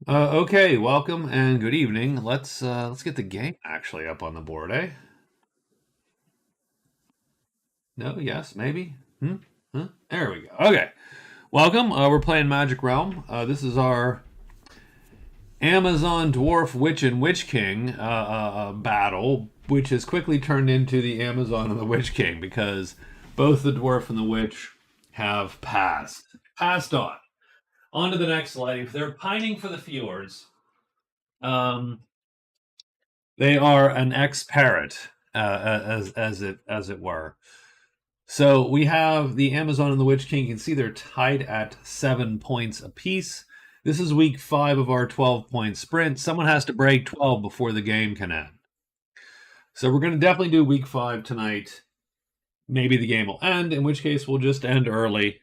Okay, welcome and good evening. Let's get the game actually up on the board, eh? No, yes, maybe. Huh? There we go. Okay, welcome. We're playing Magic Realm. This is our Amazon Dwarf Witch and Witch King battle, which has quickly turned into the Amazon and the Witch King because both the Dwarf and the Witch have passed on to the next life. They're pining for the fjords. Um, They are an ex-parrot, as it were. So we have the Amazon and the Witch King. You can see they're tied at 7 points apiece. This is week 5 of our 12-point sprint. Someone has to break 12 before the game can end. So we're going to definitely do week 5 tonight. Maybe the game will end, in which case we'll just end early,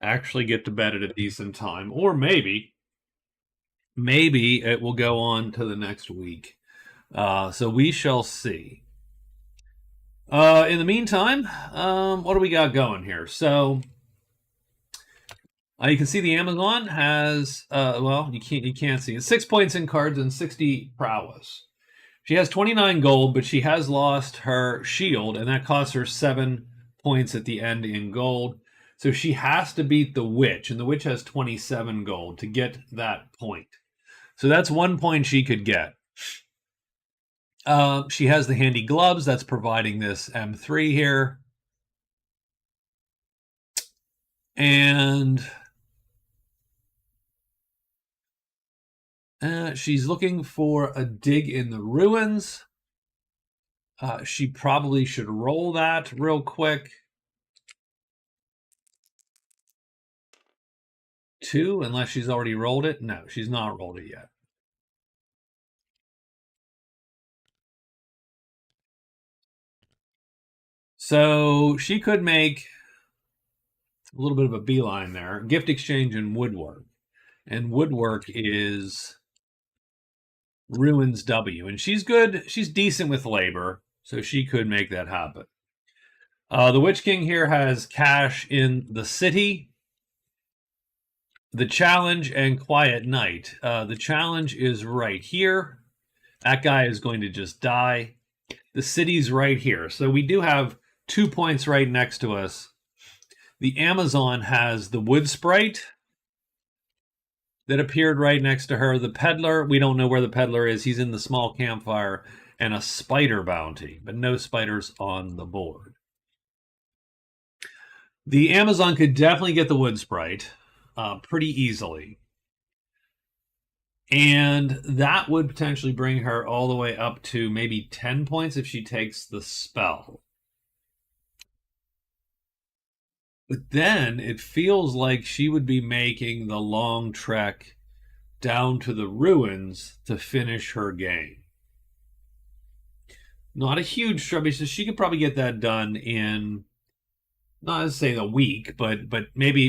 actually get to bed at a decent time, or maybe it will go on to the next week. So we shall see. In the meantime, what do we got going here? So you can see the Amazon has well, you can't see it. 6 points in cards and 60 prowess. She has 29 gold, but she has lost her shield, and that costs her 7 points at the end in gold. So she has to beat the witch, and the witch has 27 gold to get that point. So that's 1 point she could get. She has the handy gloves that's providing this M3 here. And she's looking for a dig in the ruins. She probably should roll that real quick. 2, unless she's already rolled it. No, she's not rolled it yet. So she could make a little bit of a beeline there. Gift exchange and woodwork. And woodwork is ruins W. And she's good. She's decent with labor. So she could make that happen. The Witch King here has cash in the city, the challenge, and quiet night. The challenge is right here. That guy is going to just die. The city's right here. So we do have 2 points right next to us. The Amazon has the wood sprite that appeared right next to her. The peddler, we don't know where the peddler is. He's in the small campfire, and a spider bounty, but no spiders on the board. The Amazon could definitely get the wood sprite pretty easily. And that would potentially bring her all the way up to maybe 10 points if she takes the spell. But then it feels like she would be making the long trek down to the ruins to finish her game. Not a huge trouble, so she could probably get that done in, not to say a week, but maybe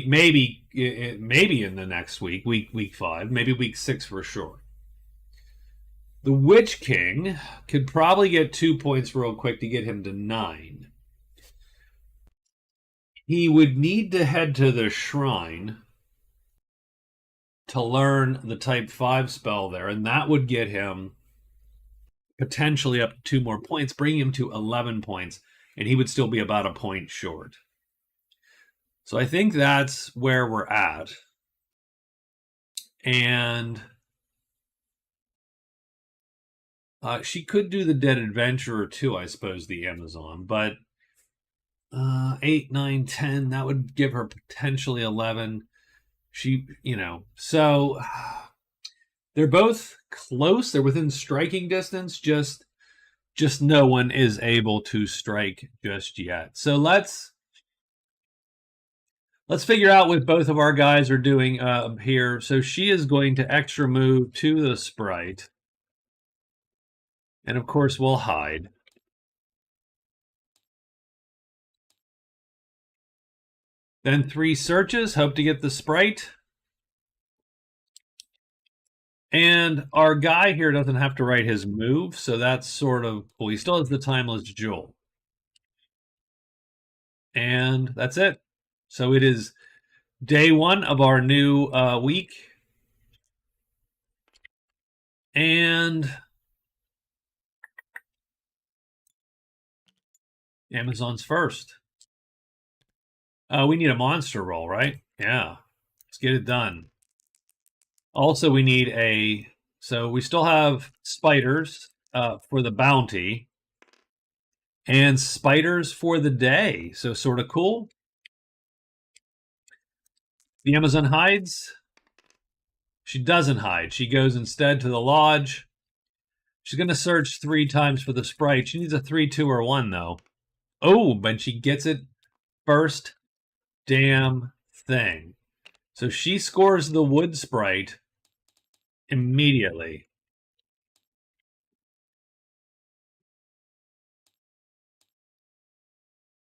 in the next week 5, maybe week 6 for sure. The Witch King could probably get 2 points real quick to get him to 9. He would need to head to the shrine to learn the type 5 spell there, and that would get him potentially up to 2 more points, bringing him to 11 points, and he would still be about a point short. So I think that's where we're at. And she could do the Dead Adventurer too, I suppose, the Amazon, but 8, 9, 10, that would give her potentially 11. So they're both close. They're within striking distance. Just no one is able to strike just yet. So let's figure out what both of our guys are doing here. So she is going to extra move to the sprite. And of course, we'll hide. Then 3 searches, hope to get the sprite. And our guy here doesn't have to write his move, so that's sort of cool. He still has the Timeless Jewel. And that's it. So it is day 1 of our new week. And Amazon's first. We need a monster roll, right? Yeah. Let's get it done. Also, we need a. So we still have spiders for the bounty and spiders for the day. So sort of cool. The Amazon hides. She doesn't hide. She goes instead to the lodge. She's going to search 3 times for the sprite. She needs a 3, 2, or 1, though. Oh, but she gets it first damn thing. So she scores the wood sprite immediately.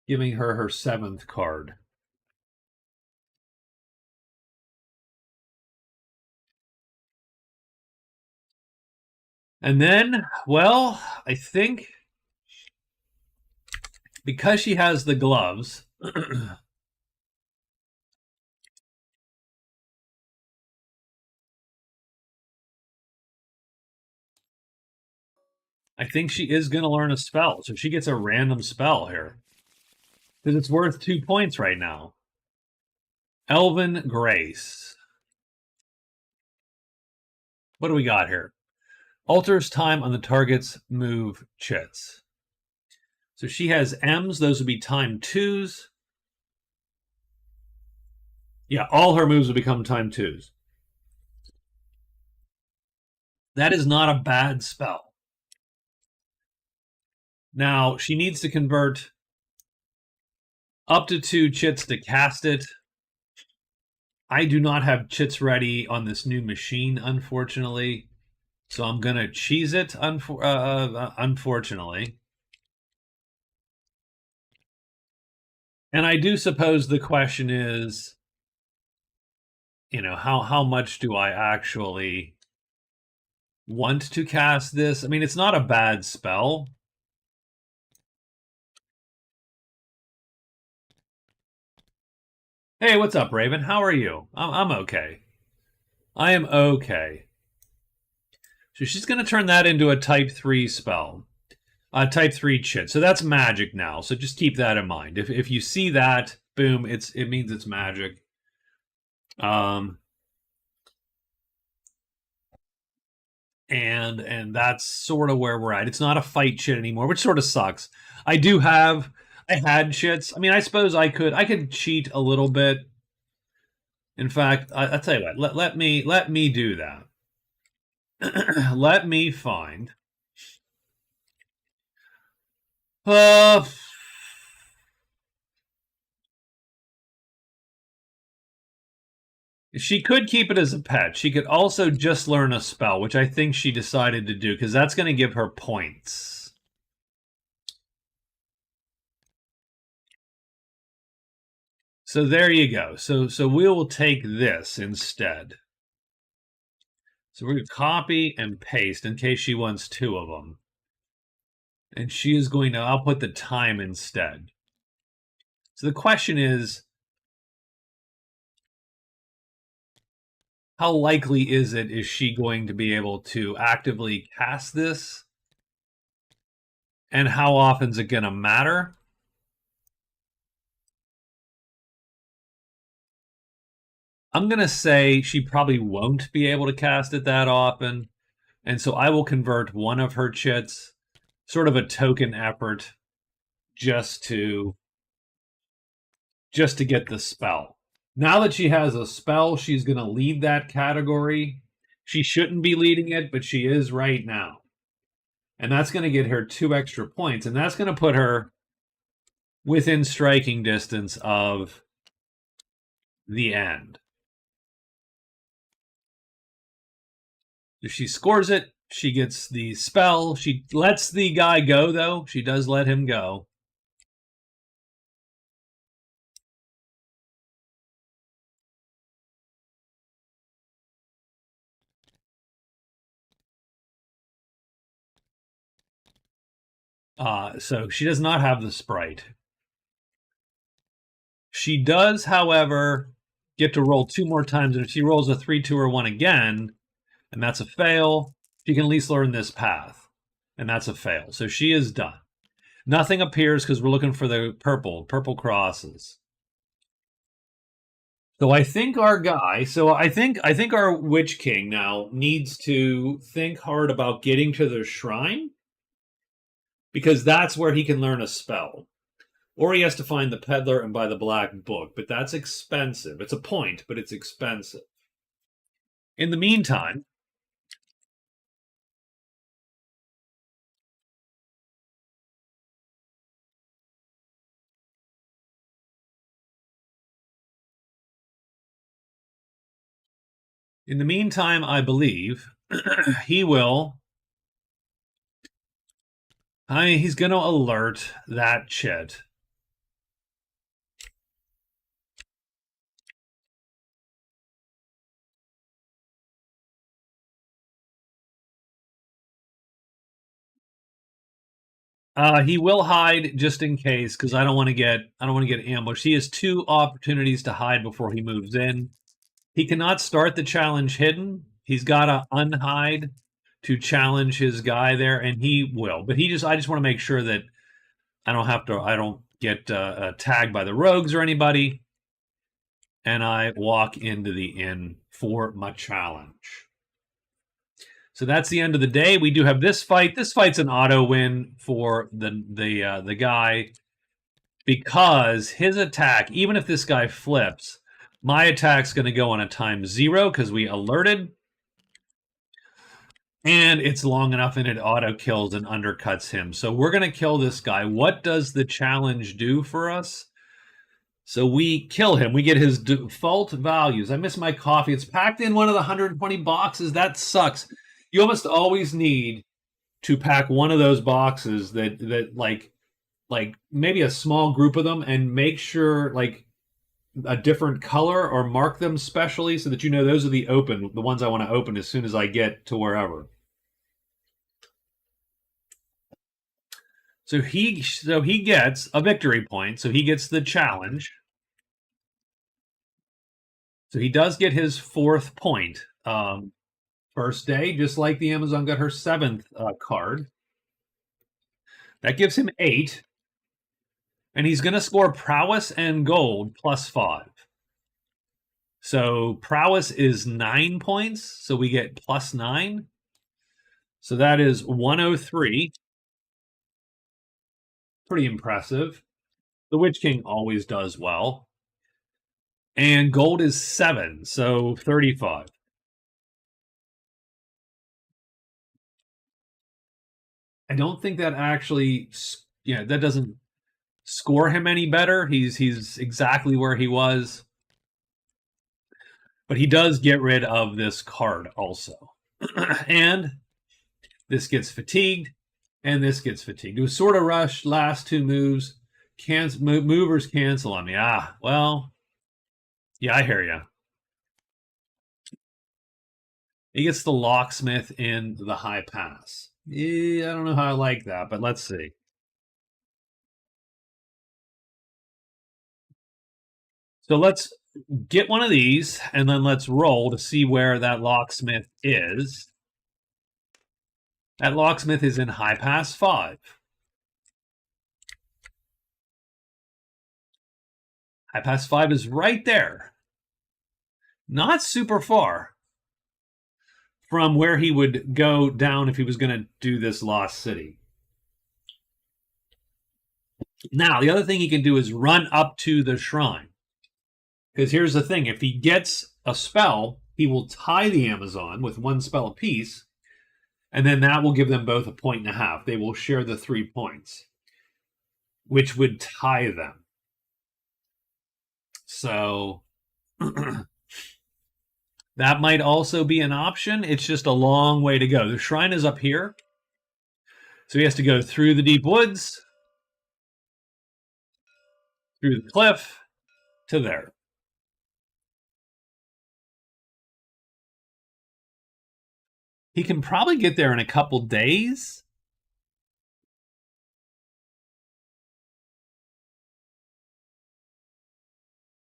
Giving her her 7th card. And then, well, I think because she has the gloves, I think she is going to learn a spell. So she gets a random spell here. Because it's worth 2 points right now. Elven Grace. What do we got here? Alters time on the target's move chits. So she has M's. Those would be time 2s. Yeah, all her moves will become time 2s. That is not a bad spell. Now, she needs to convert up to 2 chits to cast it. I do not have chits ready on this new machine, unfortunately. So I'm going to cheese it, unfortunately. And I do suppose the question is, you know, how much do I actually want to cast this? I mean, it's not a bad spell. Hey, what's up, Raven? How are you? I'm okay. I am okay. So she's going to turn that into a type 3 spell. Type 3 chit. So that's magic now. So just keep that in mind. If you see that, boom, it means it's magic. And that's sort of where we're at. It's not a fight chit anymore, which sort of sucks. I had chits. I mean, I suppose I could cheat a little bit. In fact, I'll tell you what. Let me do that. Let me find. She could keep it as a pet. She could also just learn a spell, which I think she decided to do because that's going to give her points. So there you go. So we will take this instead. So we're going to copy and paste in case she wants 2 of them. And she is going to, I'll put the time instead. So the question is, how likely is she going to be able to actively cast this? And how often is it going to matter? I'm going to say she probably won't be able to cast it that often. And so I will convert one of her chits, sort of a token effort, just to get the spell. Now that she has a spell, she's going to lead that category. She shouldn't be leading it, but she is right now. And that's going to get her 2 extra points. And that's going to put her within striking distance of the end. If she scores it, she gets the spell. She lets the guy go, though. She does let him go. So she does not have the sprite. She does, however, get to roll 2 more times. And if she rolls a 3, 2, or 1 again, and that's a fail, She can at least learn this path, and that's a fail. So she is done. Nothing appears because we're looking for the purple crosses. So I think our guy, so I think our Witch King now needs to think hard about getting to the shrine because that's where he can learn a spell. Or he has to find the peddler and buy the black book, but that's expensive. It's a point, but it's expensive. In the meantime, I believe he will. I mean, he's going to alert that chit. He will hide just in case because I don't want to get ambushed. He has two opportunities to hide before he moves in. He cannot start the challenge hidden. He's got to unhide to challenge his guy there, and he will. But I just want to make sure that I don't get tagged by the rogues or anybody, and I walk into the inn for my challenge. So that's the end of the day. We do have this fight. This fight's an auto win for the guy because his attack, even if this guy flips, my attack's going to go on a time 0 because we alerted. And it's long enough and it auto kills and undercuts him. So we're going to kill this guy. What does the challenge do for us? So we kill him. We get his default values. I miss my coffee. It's packed in one of the 120 boxes. That sucks. You almost always need to pack one of those boxes that like maybe a small group of them and make sure like a different color or mark them specially so that you know those are the ones I want to open as soon as I get to wherever. So he gets a victory point. So he gets the challenge. So he does get his 4th point. First day, just like the Amazon got her 7th card. That gives him 8. And he's going to score prowess and gold +5. So prowess is 9 points. So we get +9. So that is 103. Pretty impressive. The Witch King always does well. And gold is 7, so 35. I don't think that actually, that doesn't score him any better. He's exactly where he was. But he does get rid of this card also. And this gets fatigued, and this gets fatigued. It was sort of rushed last 2 moves. Movers cancel on me. Well, yeah, I hear you. He gets the locksmith in the high pass. Yeah, I don't know how I like that, but let's see. So let's get one of these, and then let's roll to see where that locksmith is. That locksmith is in high pass 5. High pass 5 is right there. Not super far from where he would go down if he was going to do this Lost City. Now, the other thing he can do is run up to the shrine. Because here's the thing. If he gets a spell, he will tie the Amazon with 1 spell apiece, and then that will give them both a 1.5. They will share the 3 points, which would tie them. So that might also be an option. It's just a long way to go. The shrine is up here. So he has to go through the deep woods, through the cliff, to there. He can probably get there in a couple days.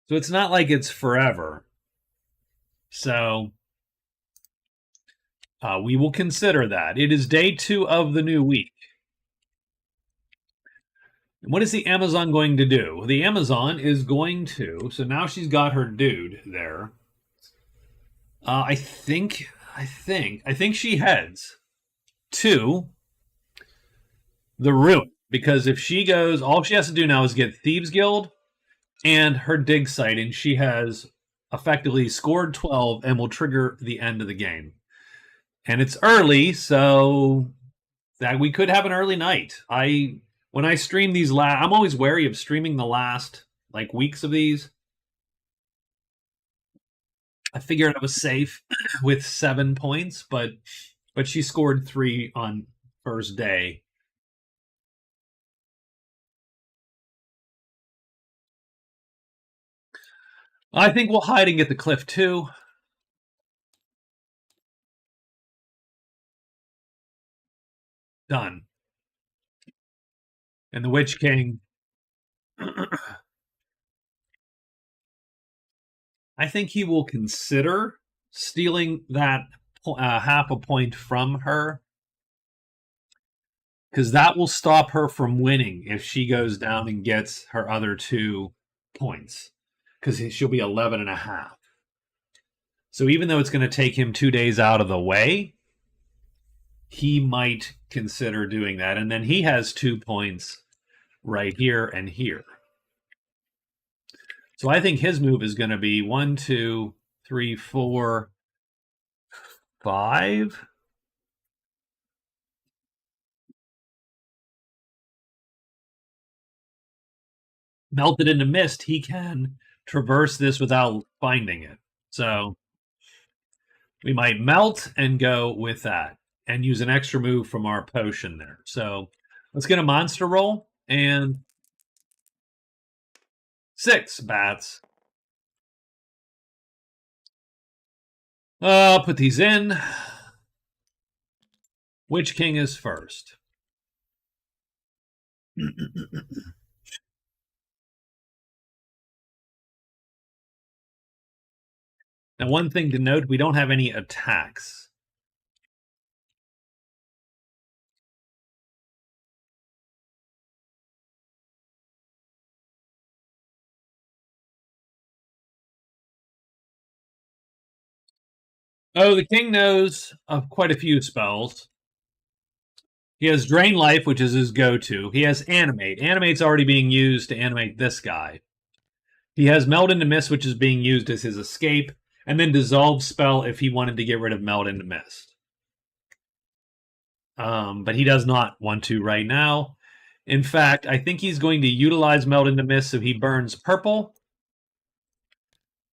So it's not like it's forever. So We will consider that. It is day 2 of the new week. What is the Amazon going to do? The Amazon is going to. So now she's got her dude there. I think she heads to the ruin, because if she goes, all she has to do now is get Thieves Guild and her dig site, and she has effectively scored 12 and will trigger the end of the game. And it's early, so that we could have an early night. When I stream these I'm always wary of streaming the last like weeks of these. I figured I was safe with 7 points, but she scored 3 on first day. I think we'll hide and get the cliff too. Done. And the Witch King. I think he will consider stealing that half a point from her, because that will stop her from winning if she goes down and gets her other 2 points, because she'll be 11 and a half. So even though it's going to take him 2 days out of the way, he might consider doing that. And then he has 2 points right here and here. So I think his move is going to be 1, 2, 3, 4, 5. Melted into mist, he can traverse this without finding it. So we might melt and go with that and use an extra move from our potion there. So let's get a monster roll, and 6 bats. I'll put these in. Witch King is first. Now, one thing to note, we don't have any attacks. Oh, the king knows of quite a few spells. He has Drain Life, which is his go-to. He has Animate. Animate's already being used to animate this guy. He has Meld into Mist, which is being used as his escape, and then Dissolve spell if he wanted to get rid of Meld into Mist. But he does not want to right now. In fact, I think he's going to utilize Meld into Mist, so he burns purple.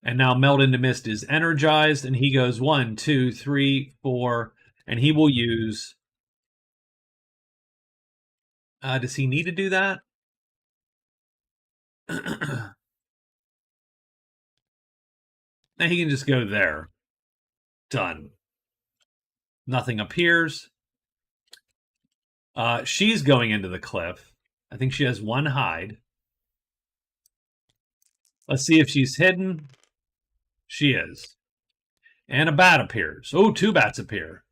And now Meld into Mist is energized, and he goes 1, 2, 3, 4, and he will use. Does he need to do that? Now he can just go there. Done. Nothing appears. She's going into the cliff. I think she has 1 hide. Let's see if she's hidden. She is. And a bat appears. Oh, 2 bats appear.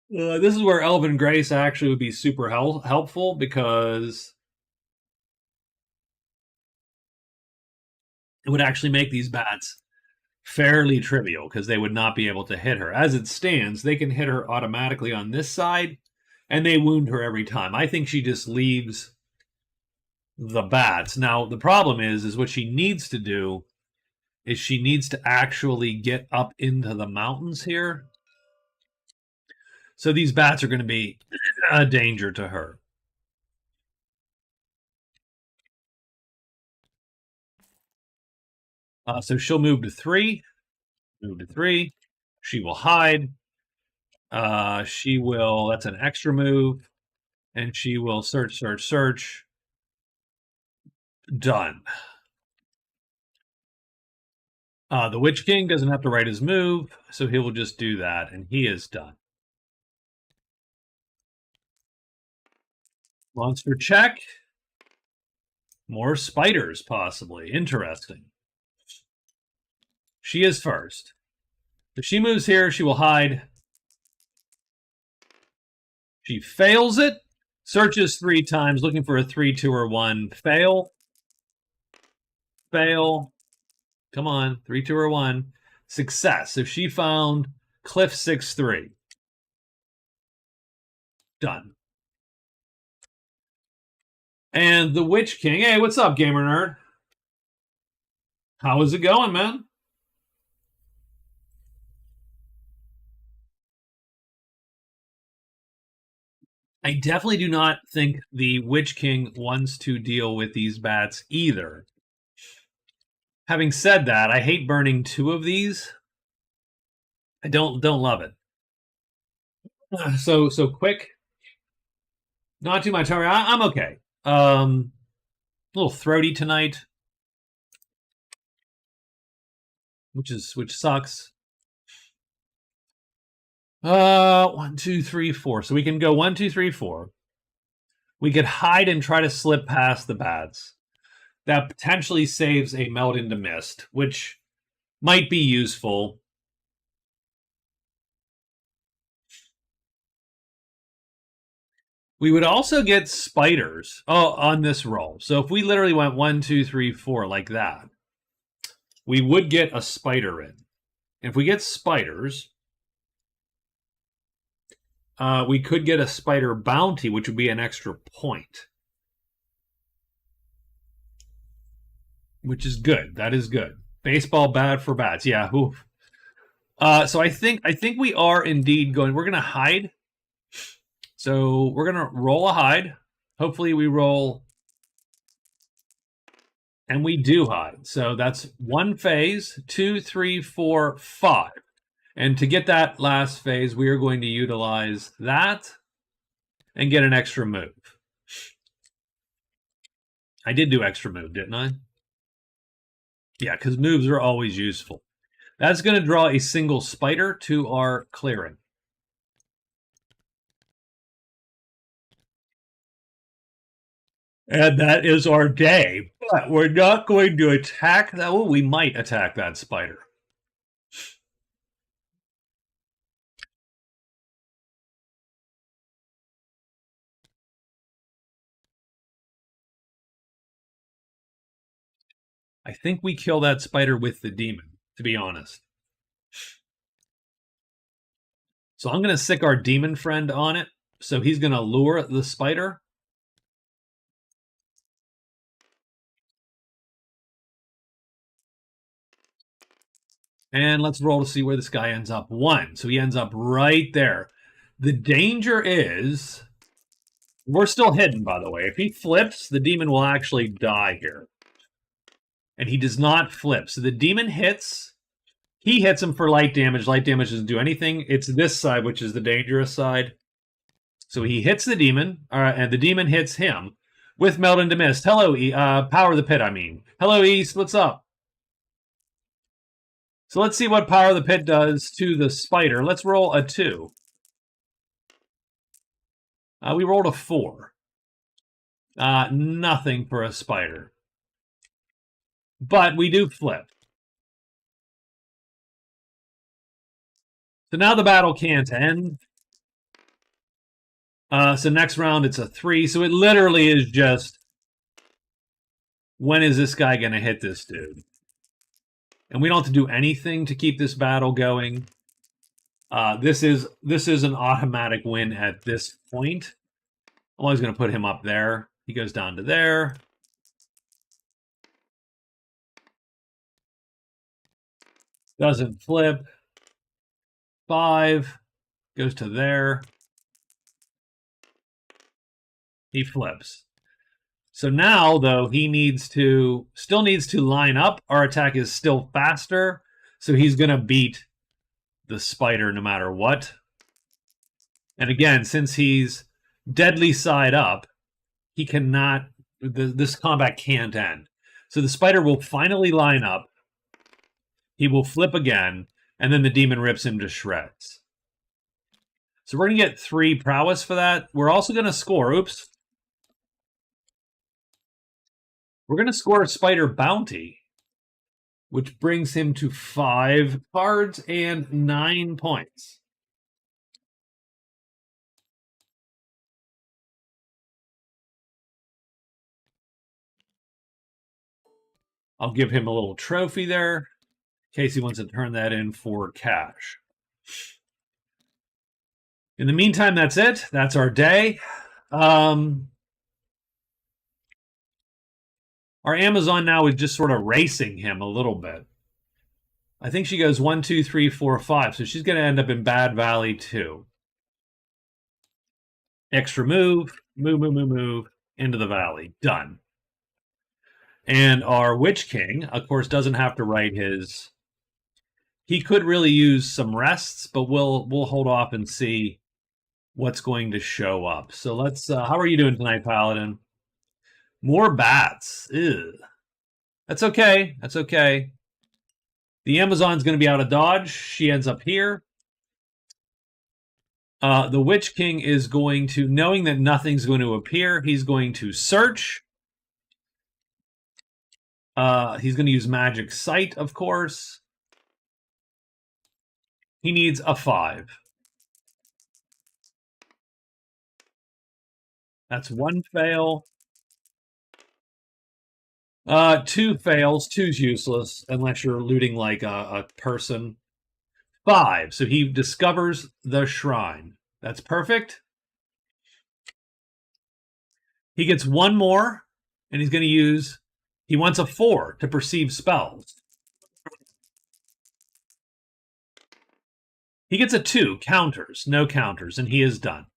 This is where Elven Grace actually would be super helpful, because it would actually make these bats fairly trivial, because they would not be able to hit her. As it stands, they can hit her automatically on this side, and they wound her every time. I think she just leaves the bats. Now, the problem is what she needs to do is she needs to actually get up into the mountains here. So these bats are going to be a danger to her. So she'll move to 3. Move to 3. She will hide. She will, that's an extra move. And she will search, search, search. Done. The Witch King doesn't have to write his move, so he will just do that, and he is done. Monster check. More spiders, possibly. Interesting. She is first. If she moves here, she will hide. She fails it. Searches 3 times, looking for a 3, 2, or 1. Fail. Fail. Come on. 3, 2, or 1. Success. If she found Cliff 6, 3. Done. And the Witch King. Hey, what's up, Gamer Nerd? How is it going, man? I definitely do not think the Witch King wants to deal with these bats either. Having said that, I hate burning 2 of these. I don't love it. So quick. Not too much. I'm okay. A little throaty tonight, which sucks. 1, 2, 3, 4. So we can go 1, 2, 3, 4. We could hide and try to slip past the bats. That potentially saves a melt into mist, which might be useful. We would also get spiders on this roll. So if we literally went 1, 2, 3, 4 like that, we would get a spider in. If we get spiders, we could get a spider bounty, which would be an extra point. Which is good. That is good. Baseball bad for bats. Yeah. Oof. So I think we are indeed going. We're going to hide. So we're going to roll a hide. Hopefully we roll. And we do hide. So that's 1 phase, 2, 3, 4, 5. And to get that last phase, we are going to utilize that and get an extra move. I did do extra move, didn't I? Yeah, because moves are always useful. That's going to draw a single spider to our clearing. And that is our day. But we're not going to attack that. Well, we might attack that spider. I think we kill that spider with the demon, to be honest. So I'm going to sick our demon friend on it. So he's going to lure the spider. And let's roll to see where this guy ends up. 1. So he ends up right there. The danger is... We're still hidden, by the way. If he flips, the demon will actually die here. And he does not flip. So the demon hits. He hits him for light damage. Light damage doesn't do anything. It's this side, which is the dangerous side. So he hits the demon, and the demon hits him with Melt into Mist. Hello, Power of the Pit, I mean. Hello, East. What's up? So let's see what Power of the Pit does to the spider. Let's roll a 2. We rolled a 4. Nothing for a spider. But we do flip. So now the battle can't end. So next round it's a 3. So it literally is just, when is this guy going to hit this dude? And we don't have to do anything to keep this battle going. This is an automatic win at this point. I'm always going to put him up there. He goes down to there. Doesn't flip. 5 goes to there. He flips. So now, though, he still needs to line up. Our attack is still faster, so he's going to beat the spider no matter what. And again, since he's deadly side up, he cannot. This combat can't end. So the spider will finally line up. He will flip again, and then the demon rips him to shreds. So we're going to get 3 prowess for that. We're also going to score. Oops. We're going to score a spider bounty, which brings him to 5 cards and 9 points. I'll give him a little trophy there in case he wants to turn that in for cash. In the meantime, that's it. That's our day. Our Amazon now is just sort of racing him a little bit. I think she goes 1, 2, 3, 4, 5. So she's going to end up in Bad Valley too. Extra move, move, into the valley. Done. And our Witch King, of course, doesn't have to write his. He could really use some rests, but we'll hold off and see what's going to show up. So let's. How are you doing tonight, Paladin? More bats. Ew. That's okay. That's okay. The Amazon's going to be out of dodge. She ends up here. The Witch King is going to, knowing that nothing's going to appear, he's going to search. He's going to use Magic Sight, of course. He needs a 5. That's 1 fail. 2 fails. 2's useless unless you're looting like a person. 5. So he discovers the shrine. That's perfect. He gets 1 more, and he's going to use. He wants a 4 to perceive spells. He gets a 2, counters, no counters, and he is done.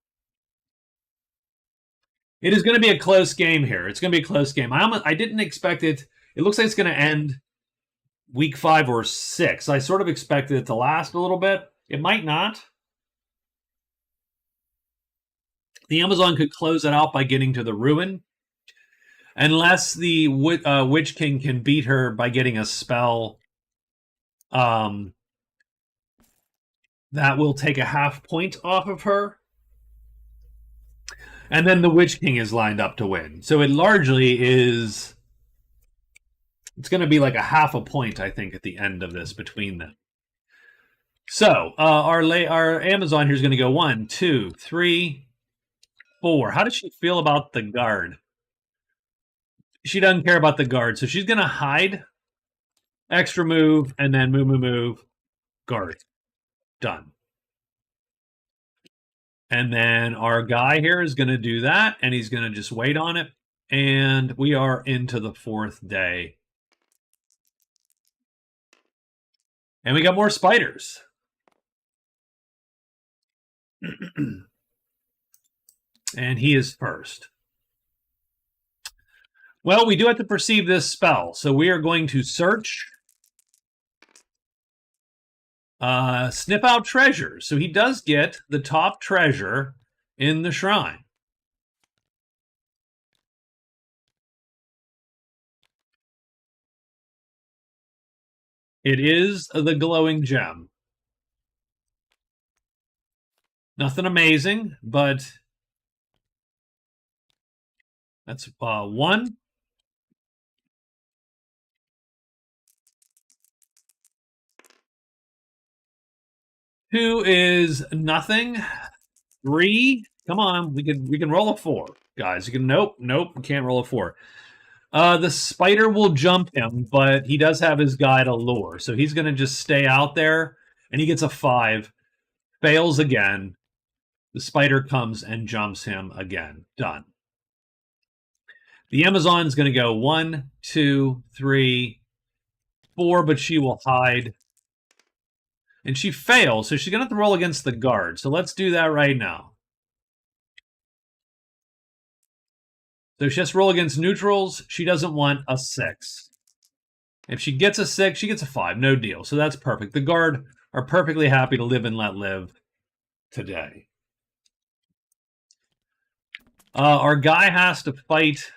It is going to be a close game here. It's going to be a close game. I didn't expect it. It looks like it's going to end week 5 or 6. I sort of expected it to last a little bit. It might not. The Amazon could close it out by getting to the ruin. Unless the Witch King can beat her by getting a spell that will take a half point off of her. And then the Witch King is lined up to win. So it largely is. It's going to be like a half a point, I think, at the end of this between them. So our Amazon here is going to go 1, 2, 3, 4. How does she feel about the guard? She doesn't care about the guard, so she's going to hide, extra move, and then move, guard. Done. And then our guy here is going to do that, and he's going to just wait on it. And we are into the 4th day. And we got more spiders. And he is first. Well, we do have to perceive this spell. So we are going to search. Snip out treasures. So he does get the top treasure in the shrine. It is the glowing gem. Nothing amazing, but that's 1. 2 is nothing. 3, come on, we can roll a 4, guys. You can nope, we can't roll a 4. The spider will jump him, but he does have his guide allure, so he's going to just stay out there, and he gets a 5. Fails again. The spider comes and jumps him again. Done. The Amazon is going to go 1, 2, 3, 4, but she will hide. And she fails, so she's going to have to roll against the guard. So let's do that right now. So she has to roll against neutrals. She doesn't want a 6. If she gets a 6, she gets a 5. No deal. So that's perfect. The guard are perfectly happy to live and let live today. Our guy has to fight.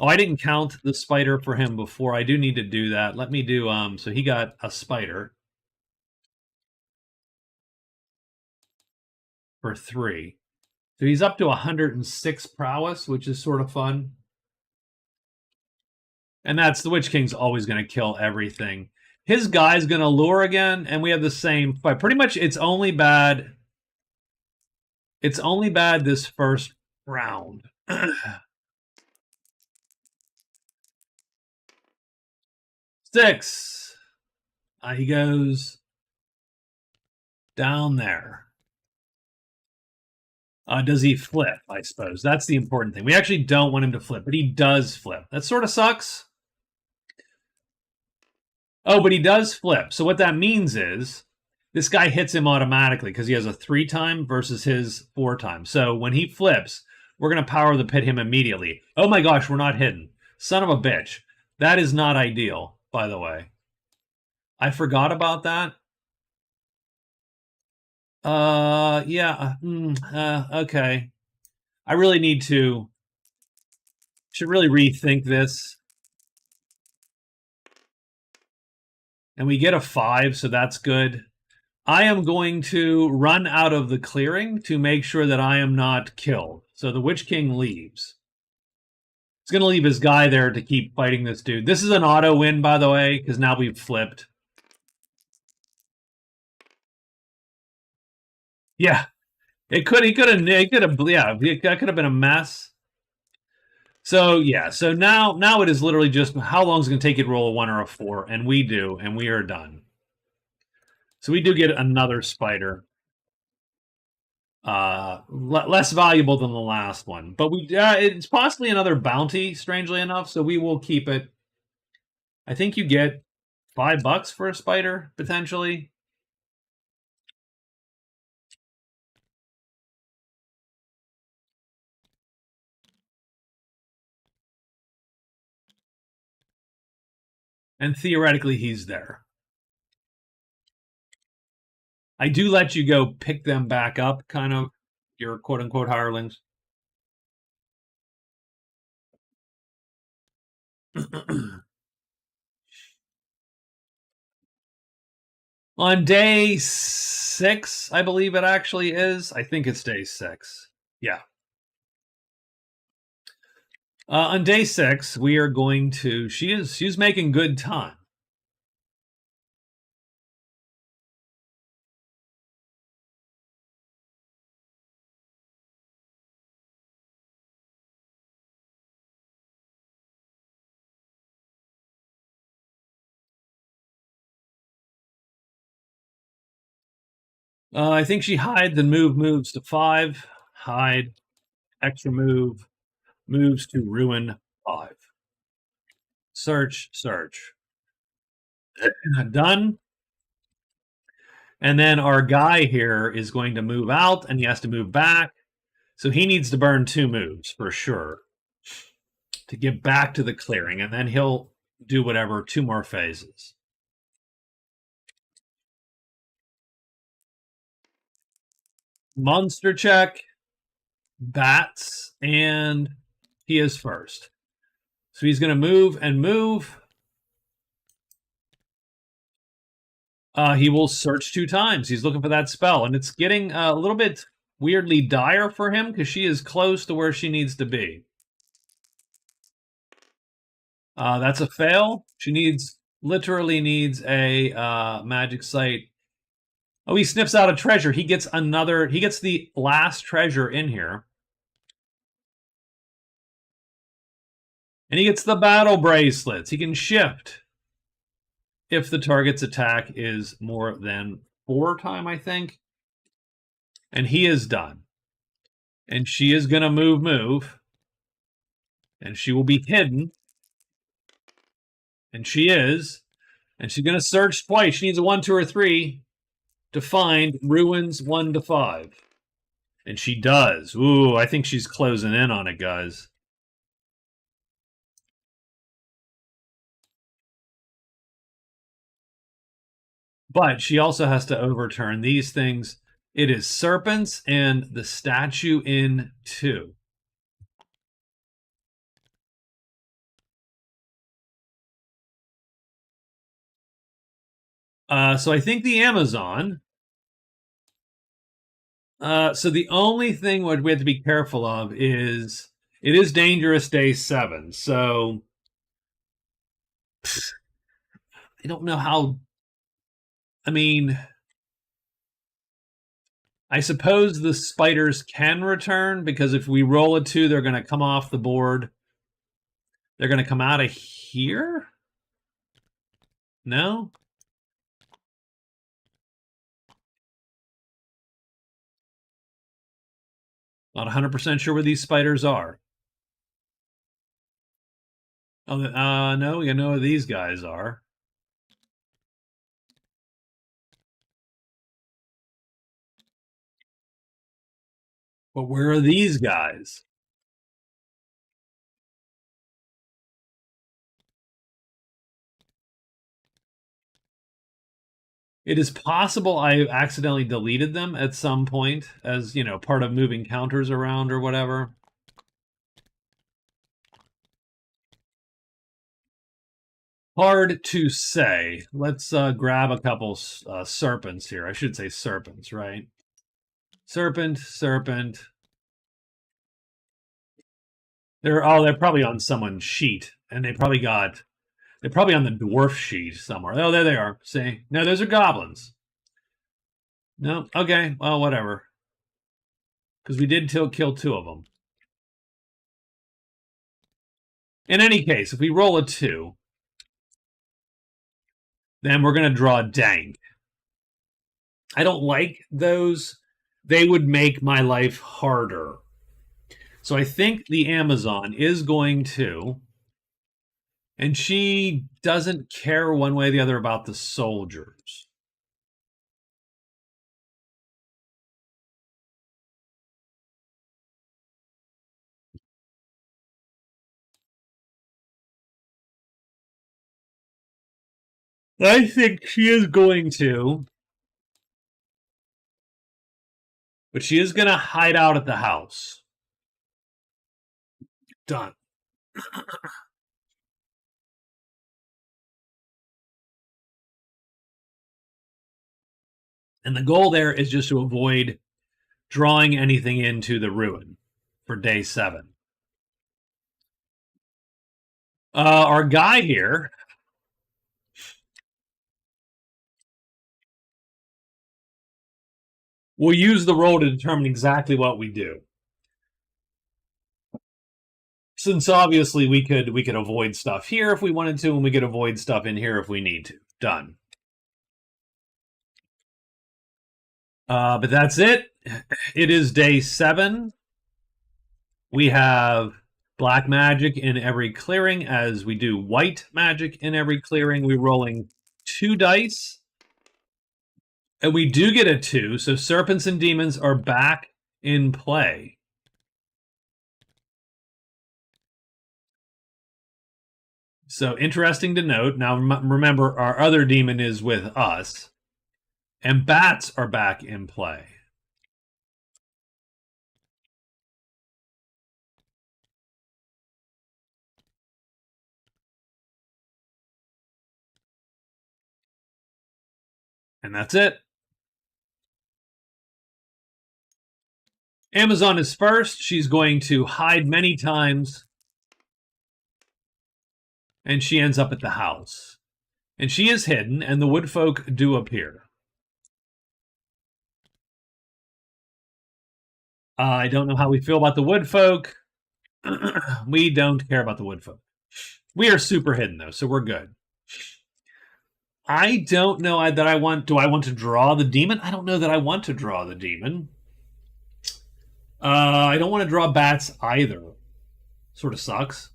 Oh, I didn't count the spider for him before. I do need to do that. Let me do, so he got a spider for 3. So he's up to 106 prowess, which is sort of fun. And that's the Witch King's always going to kill everything. His guy's going to lure again, and we have the same fight. Pretty much, it's only bad. It's only bad this first round. 6. He goes down there. Does he flip? I suppose that's the important thing. We actually don't want him to flip, but he does flip. That sort of sucks. Oh, but he does flip. So what that means is this guy hits him automatically because he has a 3 time versus his 4 time. So when he flips, we're going to power the pit him immediately. Oh my gosh, we're not hidden. Son of a bitch. That is not ideal, by the way. I forgot about that. Yeah. Okay. I really need to. Should really rethink this. And we get a 5, so that's good. I am going to run out of the clearing to make sure that I am not killed. So the Witch King leaves. He's going to leave his guy there to keep fighting this dude. This is an auto win, by the way, because now we've flipped. Yeah. That could have been a mess. So yeah, so now it is literally just how long is it going to take you to roll a 1 or a 4, and we do, and we are done. So we do get another spider. Less valuable than the last one, but it's possibly another bounty, strangely enough, so we will keep it. I think you get $5 for a spider, potentially. And theoretically, he's there. I do let you go pick them back up, kind of, your quote-unquote hirelings. On day 6, I believe it actually is. I think it's day 6. Yeah. On day 6, we are going to. She's making good time. I think she hides and moves to 5. Hide, extra move, moves to ruin 5. Search. Done. And then our guy here is going to move out, and he has to move back. So he needs to burn 2 moves for sure to get back to the clearing, and then he'll do whatever, 2 more phases. Monster check, bats, and he is first. So he's going to move and move. He will search 2 times. He's looking for that spell, and it's getting a little bit weirdly dire for him because she is close to where she needs to be. That's a fail. She literally needs a magic site. Oh, he sniffs out a treasure. He gets the last treasure in here. And he gets the battle bracelets. He can shift if the target's attack is more than 4 time, I think. And he is done. And she is going to move. And she will be hidden. And she is. And she's going to search twice. She needs a 1, 2, or 3 to find ruins 1 to 5. And she does. Ooh, I think she's closing in on it, guys. But she also has to overturn these things. It is serpents and the statue in 2. So I think the Amazon So the only thing what we have to be careful of is it is dangerous day 7. So I don't know how. I mean, I suppose the spiders can return because if we roll a 2, they're going to come off the board. They're going to come out of here? No? Not 100% sure where these spiders are. Oh, no, we know where these guys are. But where are these guys? It is possible I accidentally deleted them at some point as, part of moving counters around or whatever. Hard to say. Let's grab a couple serpents here. I should say serpents, right? Serpent. They're probably on someone's sheet, and they're probably on the dwarf sheet somewhere. Oh, there they are. See? No, those are goblins. No, okay, well, whatever. Because we did kill 2 of them. In any case, if we roll a 2, then we're going to draw dank. I don't like those. They would make my life harder. So I think the Amazon is going to, and she doesn't care one way or the other about the soldiers. I think she is going to, but she is going to hide out at the house. Done. And the goal there is just to avoid drawing anything into the ruin for day 7. Our guy here will use the roll to determine exactly what we do. Since obviously we could avoid stuff here if we wanted to, and we could avoid stuff in here if we need to. Done. But that's it. It is day 7. We have black magic in every clearing as we do white magic in every clearing. We're rolling 2 dice. And we do get a 2, so serpents and demons are back in play. So interesting to note. Now remember, our other demon is with us. And bats are back in play. And that's it. Amazon is first. She's going to hide many times. And she ends up at the house. And she is hidden, and the wood folk do appear. I don't know how we feel about the wood folk. We don't care about the wood folk. We are super hidden, though, so we're good. I don't know that I want... Do I want to draw the demon? I don't know that I want to draw the demon. I don't want to draw bats either. Sort of sucks.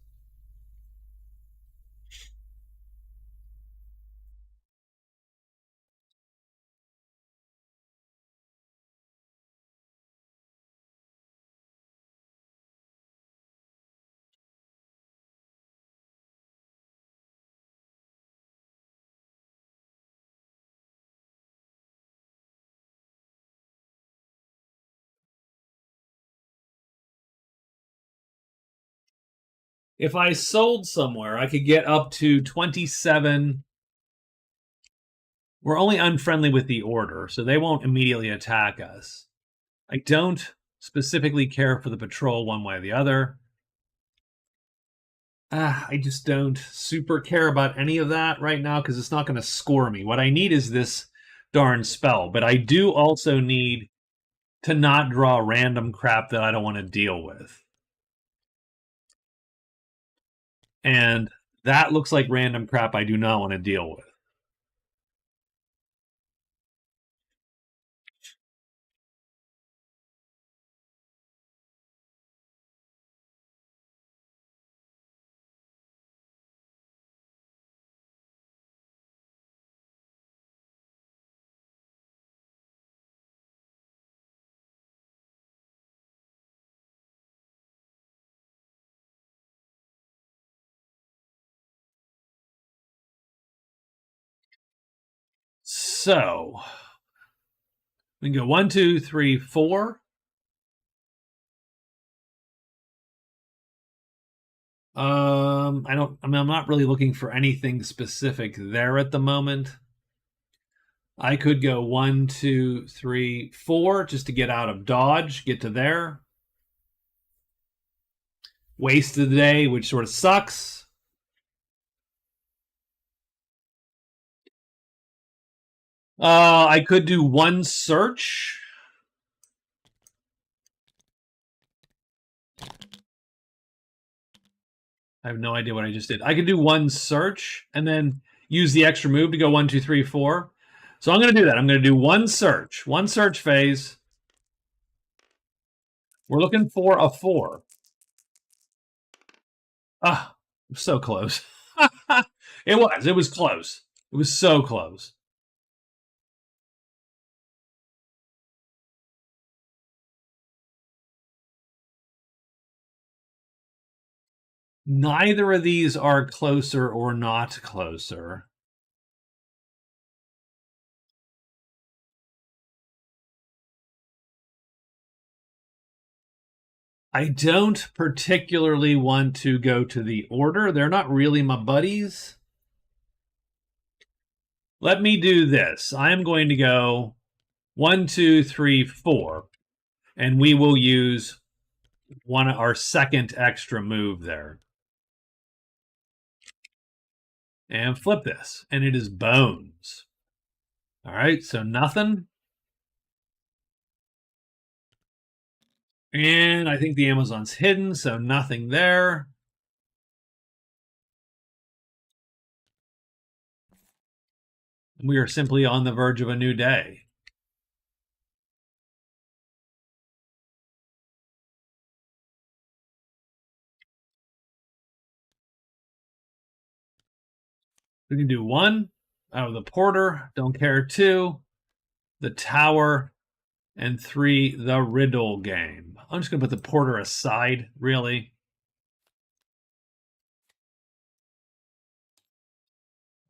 If I sold somewhere, I could get up to 27. We're only unfriendly with the order, so they won't immediately attack us. I don't specifically care for the patrol one way or the other. I just don't super care about any of that right now because it's not going to score me. What I need is this darn spell, but I do also need to not draw random crap that I don't want to deal with. And that looks like random crap I do not want to deal with. So we can go 1, 2, 3, 4. I'm not really looking for anything specific there at the moment. I could go 1, 2, 3, 4 just to get out of dodge, get to there. Waste of the day, which sort of sucks. I could do 1 search. I have no idea what I just did. I could do 1 search and then use the extra move to go 1, 2, 3, 4. So I'm going to do that. I'm going to do 1 search phase. We're looking for a 4. Ah, so close. It was close. It was so close. Neither of these are closer or not closer. I don't particularly want to go to the order. They're not really my buddies. Let me do this. I'm going to go 1, 2, 3, 4, and we will use our second extra move there. And flip this, and it is bones. All right, so nothing. And I think the Amazon's hidden, so nothing there. We are simply on the verge of a new day. We can do 1 out of the porter, don't care. 2, the tower, and 3, the riddle game. I'm just going to put the porter aside, really.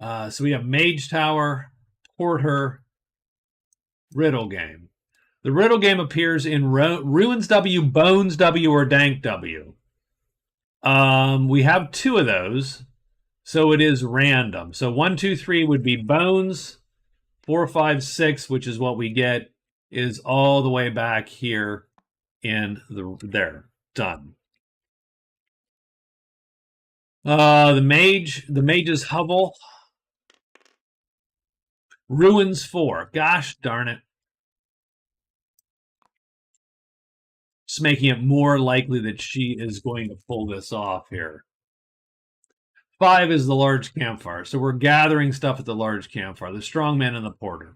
So we have mage tower, porter, riddle game. The riddle game appears in Ruins W, Bones W, or Dank W. We have 2 of those, so it is random. So 1, 2, 3 would be Bones. 4, 5, 6, which is what we get, is all the way back here in there. Done. The mage's hovel. Ruins 4. Gosh darn it. Just making it more likely that she is going to pull this off here. 5 is the large campfire. So we're gathering stuff at the large campfire. The strongman and the porter.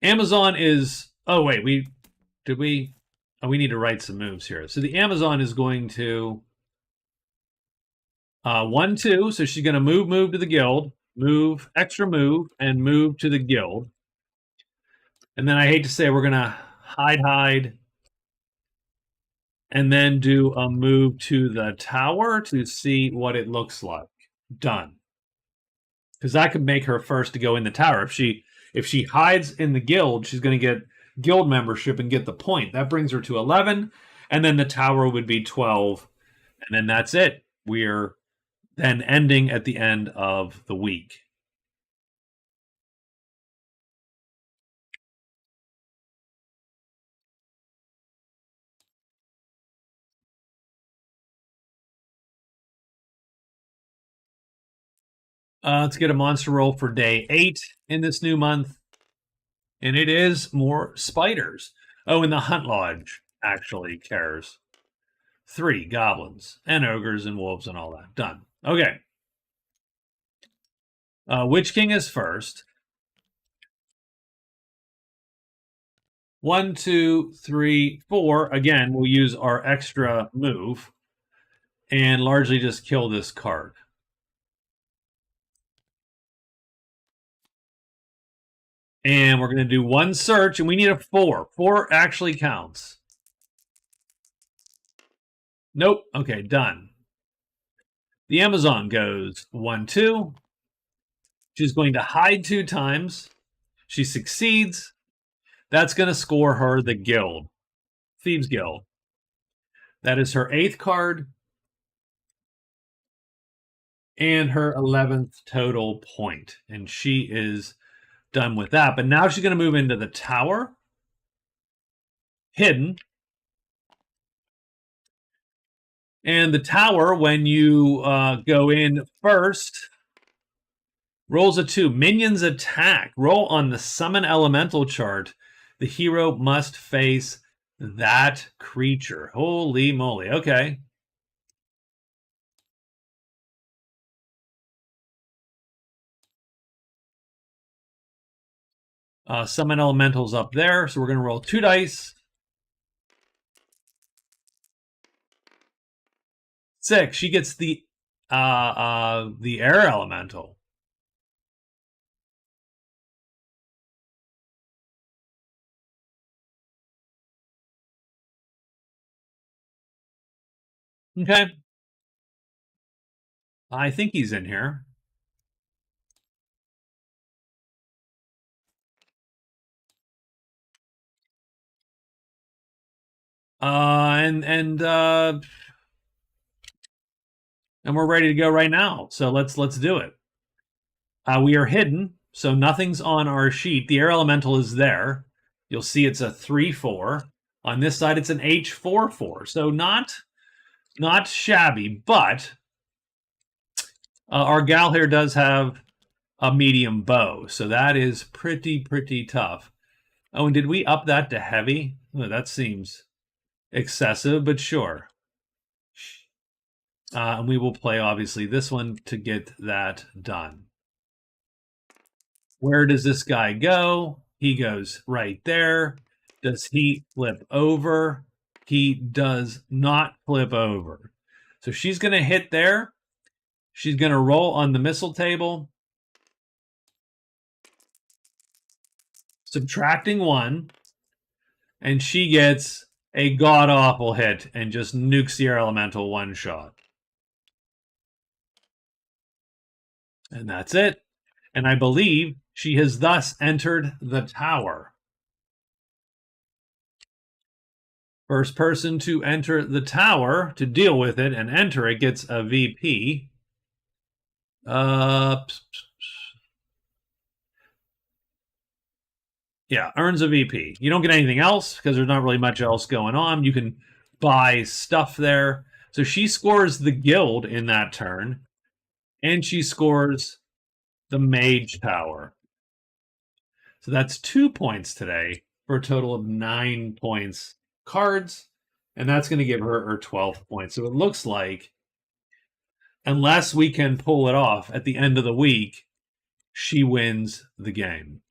Amazon is... Oh, wait. We need to write some moves here. So the Amazon is going to... 1, 2. So she's going to move to the guild. Move, extra move, and move to the guild. And then I hate to say we're going to hide, and then do a move to the tower to see what it looks like. Done. Because that could make her first to go in the tower. If she hides in the guild, she's going to get guild membership and get the point. That brings her to 11, and then the tower would be 12, and then that's it. We're then ending at the end of the week. Let's get a monster roll for day 8 in this new month. And it is more spiders. Oh, and the Hunt Lodge actually cares. 3 goblins and ogres and wolves and all that. Done. Okay. Witch King is first. 1, 2, 3, 4. Again, we'll use our extra move and largely just kill this card. And we're going to do 1 search, and we need a 4. 4 actually counts. Nope. Okay, done. The Amazon goes 1, 2. She's going to hide 2 times. She succeeds. That's going to score her the guild, Thieves Guild. That is her 8th card and her 11th total point. And she is done with that. But now she's going to move into the tower, hidden. And the tower, when you go in first, rolls a 2. Minions attack. Roll on the summon elemental chart. The hero must face that creature. Holy moly. Okay. Summon elementals up there. So we're going to roll 2 dice. 6. She gets the air elemental. Okay. I think he's in here. And we're ready to go right now. So let's do it. We are hidden, so nothing's on our sheet. The air elemental is there. You'll see it's a 3/4. On this side, it's an H4/4. So not shabby, but our gal here does have a medium bow, so that is pretty tough. Oh, and did we up that to heavy? Oh, that seems excessive, but sure. And we will play, obviously, this one to get that done. Where does this guy go? He goes right there. Does he flip over? He does not flip over. So she's going to hit there. She's going to roll on the missile table. Subtracting 1. And she gets a god-awful hit and just nukes the air elemental 1 shot. And that's it. And I believe she has thus entered the tower. First person to enter the tower to deal with it and enter it gets a VP. Yeah, earns a VP. You don't get anything else because there's not really much else going on. You can buy stuff there. So she scores the guild in that turn, and she scores the mage tower. So that's 2 points today for a total of 9 points cards, and that's going to give her her 12th point. So it looks like, unless we can pull it off at the end of the week, she wins the game.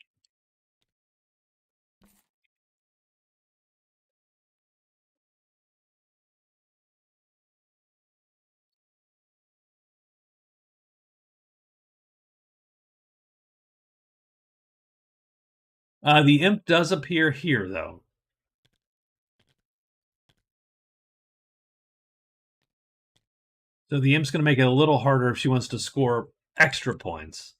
The imp does appear here, though. So the imp's going to make it a little harder if she wants to score extra points.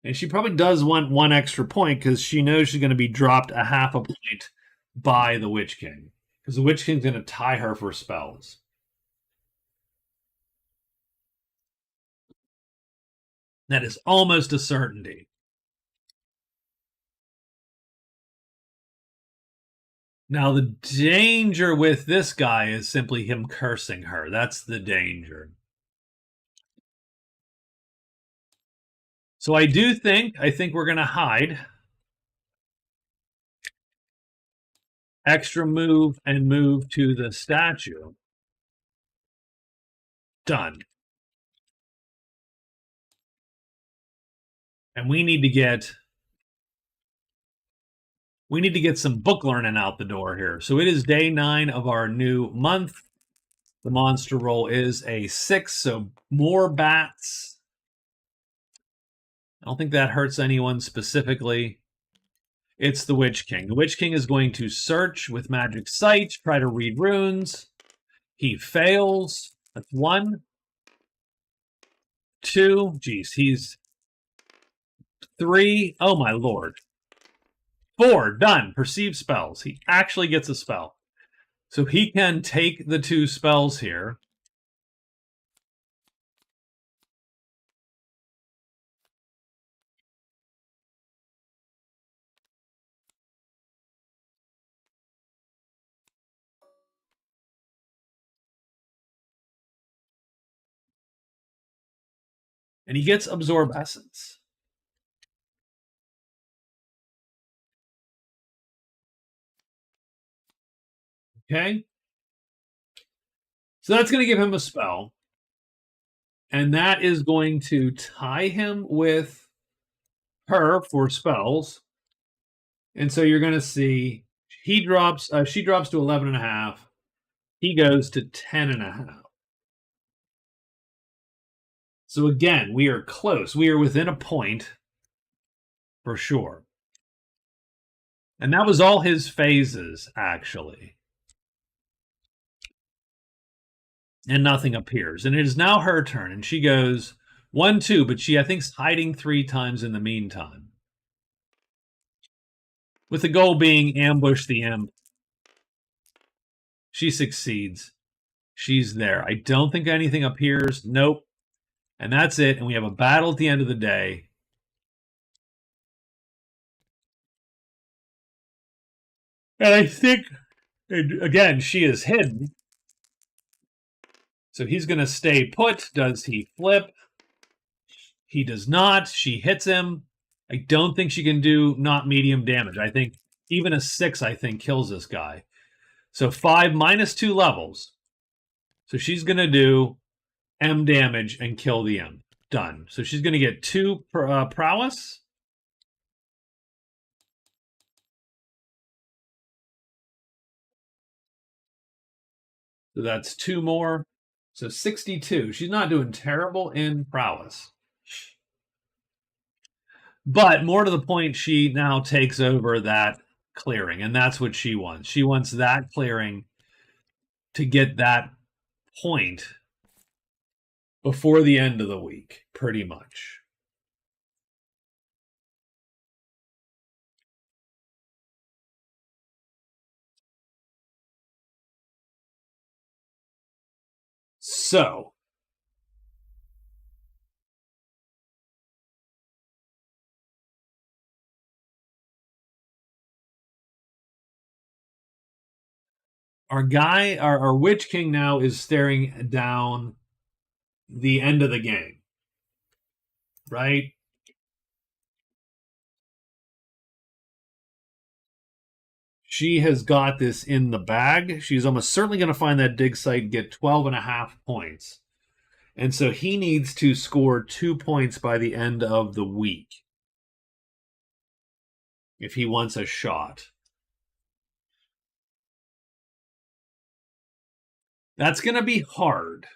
And she probably does want 1 extra point because she knows she's going to be dropped a half a point by the Witch King. Because the Witch King's going to tie her for spells. That is almost a certainty. Now, the danger with this guy is simply him cursing her. That's the danger. So I think we're going to hide. Extra move and move to the statue. Done. And we need to get some book learning out the door here. So it is day 9 of our new month. The monster roll is a 6, so more bats. I don't think that hurts anyone specifically. It's the Witch King. The Witch King is going to search with magic sight, try to read runes. He fails. That's 1. 2. Geez, he's 3. Oh, my lord. 4. Done. Perceive spells. He actually gets a spell. So he can take the 2 spells here. And he gets Absorb Essence. Okay? So that's going to give him a spell. And that is going to tie him with her for spells. And so you're going to see she drops to 11.5. He goes to 10.5. So again, we are close. We are within a point for sure. And that was all his phases, actually. And nothing appears. And it is now her turn. And she goes 1, 2, but she, I think, is hiding 3 times in the meantime. With the goal being ambush the imp. She succeeds. She's there. I don't think anything appears. Nope. And that's it. And we have a battle at the end of the day. And I think, again, she is hidden. So he's going to stay put. Does he flip? He does not. She hits him. I don't think she can do not medium damage. I think even a 6, I think, kills this guy. So 5 minus 2 levels. So she's going to do M damage and kill the imp. Done. So she's going to get 2 prowess. So that's 2 more. So 62. She's not doing terrible in prowess. But more to the point, she now takes over that clearing, and that's what she wants. She wants that clearing to get that point before the end of the week, pretty much. So, our Witch King now is staring down the end of the game, right? She has got this in the bag. She's almost certainly going to find that dig site and get 12.5 points. And so he needs to score 2 points by the end of the week if he wants a shot. That's going to be hard.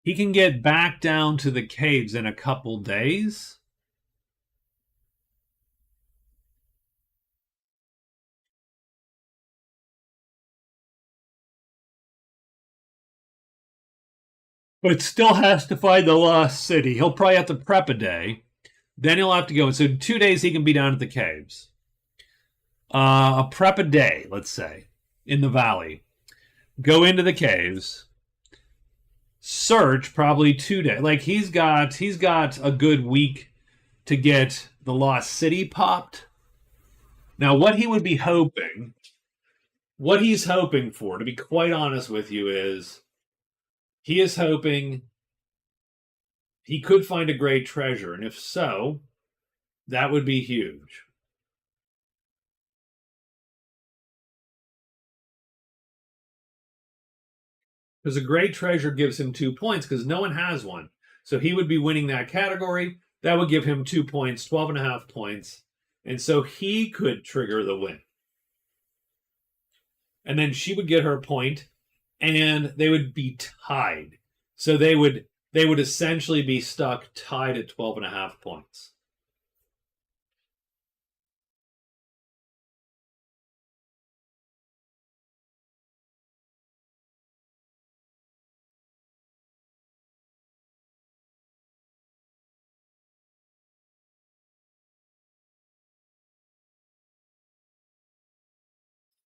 He can get back down to the caves in a couple days. But still has to find the lost city. He'll probably have to prep a day. Then he'll have to go. So 2 days he can be down at the caves. A prep a day, let's say, in the valley. Go into the caves. Search probably 2 days. Like he's got a good week to get the Lost City popped. Now, what he's hoping for, to be quite honest with you, is he is hoping he could find a great treasure. And if so, that would be huge. Because a great treasure gives him 2 points because no one has one. So he would be winning that category. That would give him 2 points, 12 and a half points. And so he could trigger the win. And then she would get her point, and they would be tied. So they would essentially be stuck tied at 12 and a half points.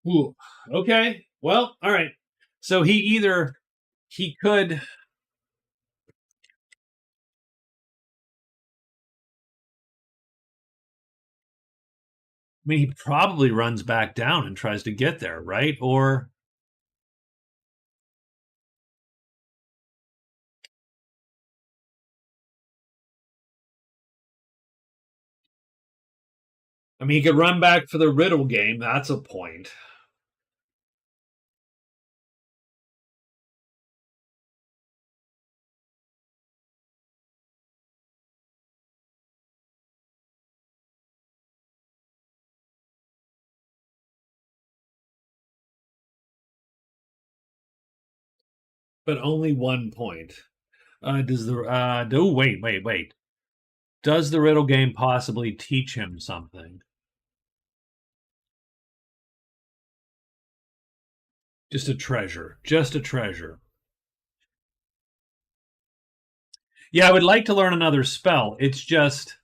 Ooh, okay. Well, all right. So he could. I mean, he probably runs back down and tries to get there, right? Or I mean, he could run back for the riddle game. That's a point. But only 1 point. Does the oh wait. Does the riddle game possibly teach him something? Just a treasure. Just a treasure. Yeah, I would like to learn another spell. It's just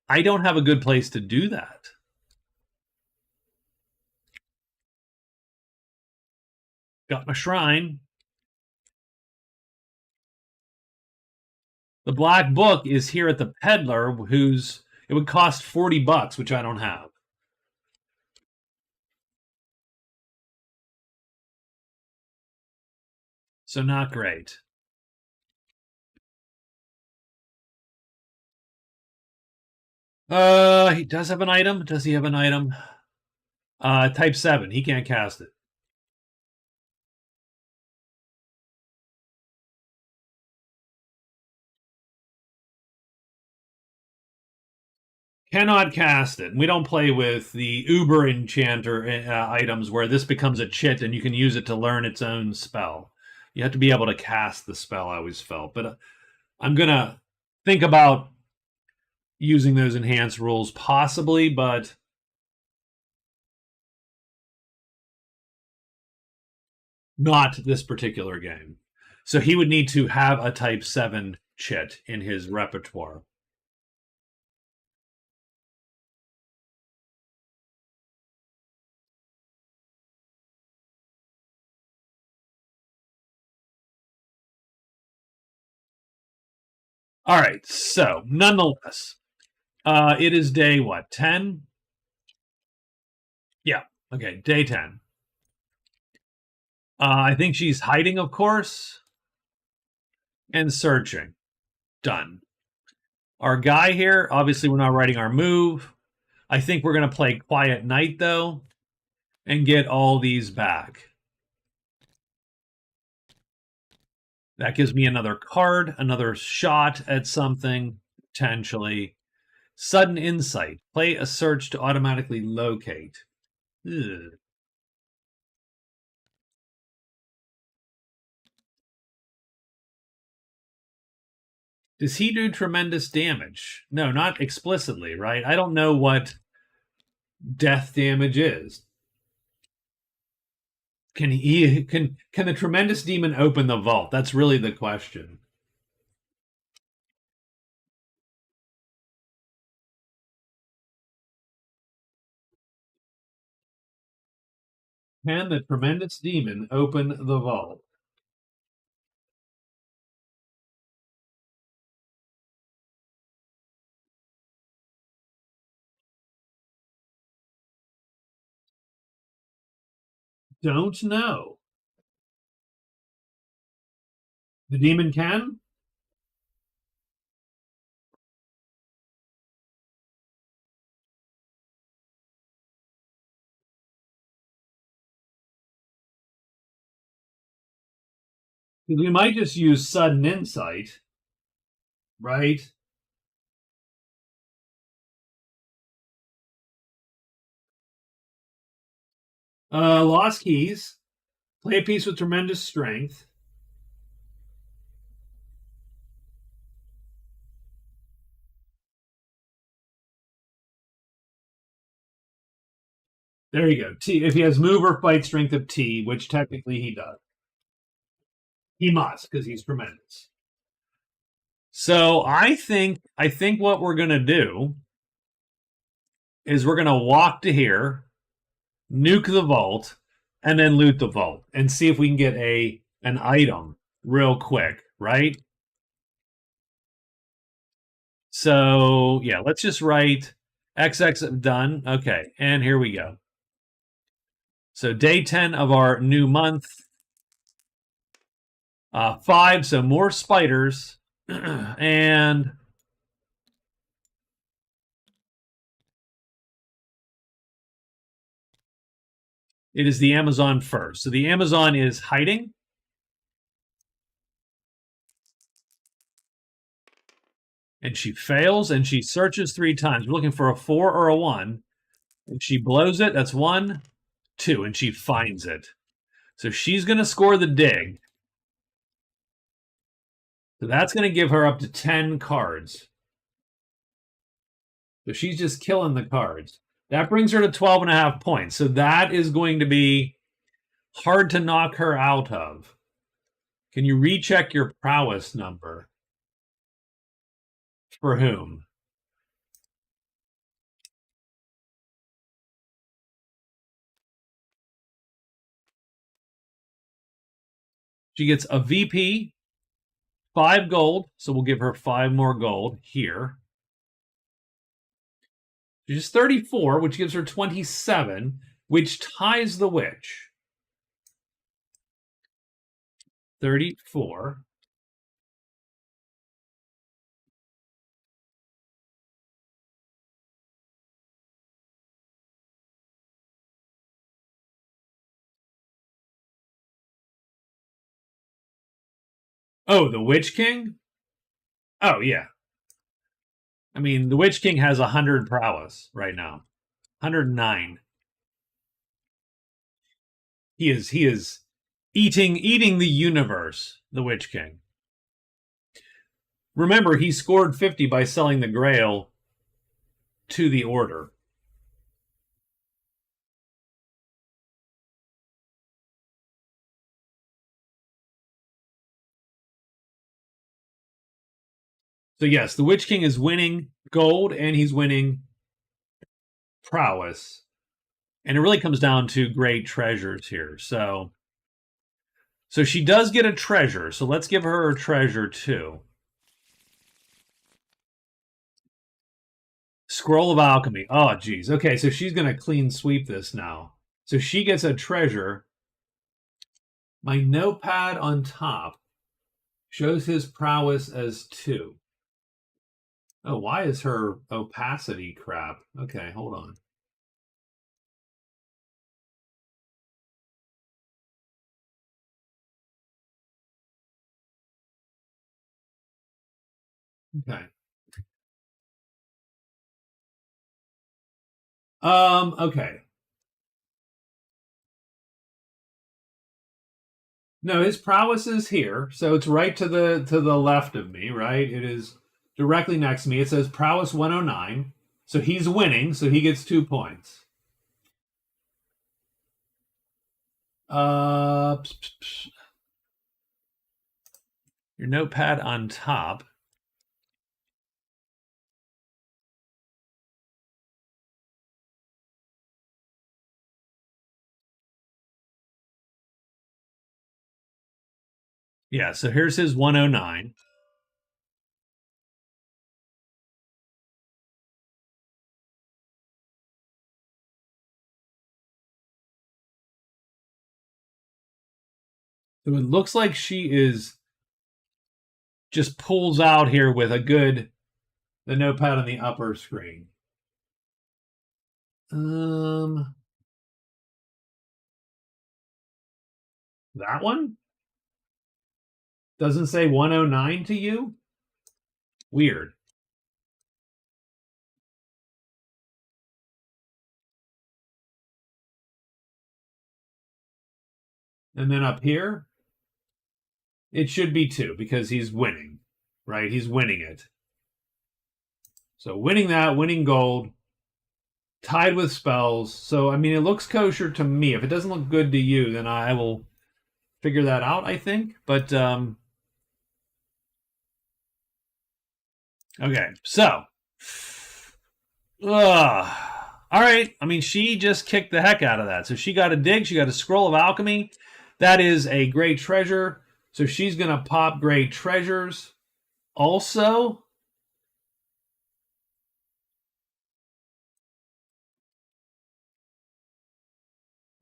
I don't have a good place to do that. Got my shrine. The black book is here at the peddler, who's it would cost $40, which I don't have. So not great. He does have an item. Does he have an item? Type 7. He can't cast it. Cannot cast it. We don't play with the Uber Enchanter items where this becomes a chit and you can use it to learn its own spell. You have to be able to cast the spell, I always felt. But I'm going to think about using those enhanced rules possibly, but not this particular game. So he would need to have a type 7 chit in his repertoire. All right. So, nonetheless, it is day what? 10? Yeah. Okay. Day 10. I think she's hiding, of course, and searching. Done. Our guy here, obviously, we're not writing our move. I think we're going to play Quiet Night, though, and get all these back. That gives me another card, another shot at something, potentially. Sudden Insight. Play a search to automatically locate. Ugh. Does he do tremendous damage? No, not explicitly, right? I don't know what death damage is. Can the tremendous demon open the vault? That's really the question. Can the tremendous demon open the vault? don't know. The demon can? We might just use sudden insight, right? Lost keys. Play a piece with tremendous strength. There you go. T. If he has move or fight strength of T, which technically he does, he must because he's tremendous. So I think what we're gonna do is we're gonna walk to here, nuke the vault, and then loot the vault and see if we can get an item real quick, right? So yeah, let's just write XX done. Okay, and here we go. So day 10 of our new month. 5, so more spiders. And it is the Amazon first. So the Amazon is hiding. And she fails and she searches 3 times. We're looking for a 4 or a 1. And she blows it. That's 1, 2. And she finds it. So she's going to score the dig. So that's going to give her up to 10 cards. So she's just killing the cards. That brings her to 12.5 points. So that is going to be hard to knock her out of. Can you recheck your prowess number? For whom? She gets a VP, 5 gold. So we'll give her 5 more gold here. She's 34, which gives her 27, which ties the witch. 34. Oh, the Witch King? Oh, yeah. I mean, the Witch King has 100 prowess right now. 109. He is eating the universe, the Witch King. Remember, he scored 50 by selling the Grail to the Order. So yes, the Witch King is winning gold and he's winning prowess. And it really comes down to great treasures here. So she does get a treasure. So let's give her a treasure too. Scroll of Alchemy. Oh, geez. Okay, so she's going to clean sweep this now. So she gets a treasure. My notepad on top shows his prowess as 2. Oh, why is her opacity crap? Okay, hold on. Okay. Okay. No, his prowess is here, so it's right to the left of me, right? It is directly next to me. It says prowess 109. So he's winning, so he gets 2 points. Your notepad on top. Yeah, so here's his 109. So it looks like she is just pulls out here with the notepad on the upper screen. That one doesn't say 109 to you? Weird. And then up here, it should be 2 because he's winning, right? He's winning it. So winning that, winning gold, tied with spells. So, I mean, it looks kosher to me. If it doesn't look good to you, then I will figure that out, I think. But, okay. So, all right. I mean, she just kicked the heck out of that. So she got a dig. She got a scroll of alchemy. That is a great treasure. So she's going to pop great treasures. Also,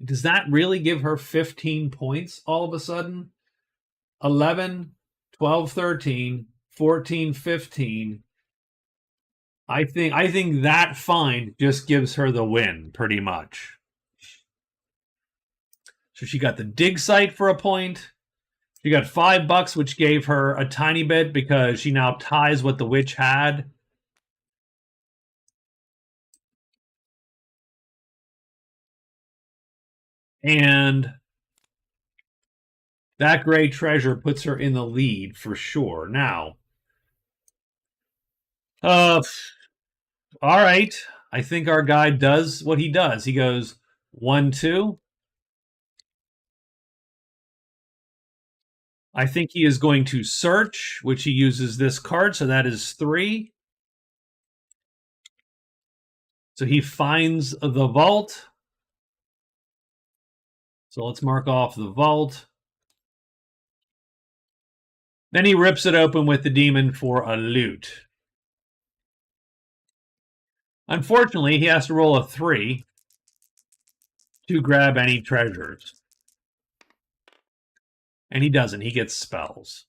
does that really give her 15 points all of a sudden? 11, 12, 13, 14, 15. I think that find just gives her the win, pretty much. So she got the dig site for a point. She got $5, which gave her a tiny bit because she now ties what the witch had. And that great treasure puts her in the lead for sure. Now, all right. I think our guy does what he does. He goes 1, 2. I think he is going to search, which he uses this card, so that is 3. So he finds the vault. So let's mark off the vault. Then he rips it open with the demon for a loot. Unfortunately, he has to roll a 3 to grab any treasures. And he doesn't. He gets spells.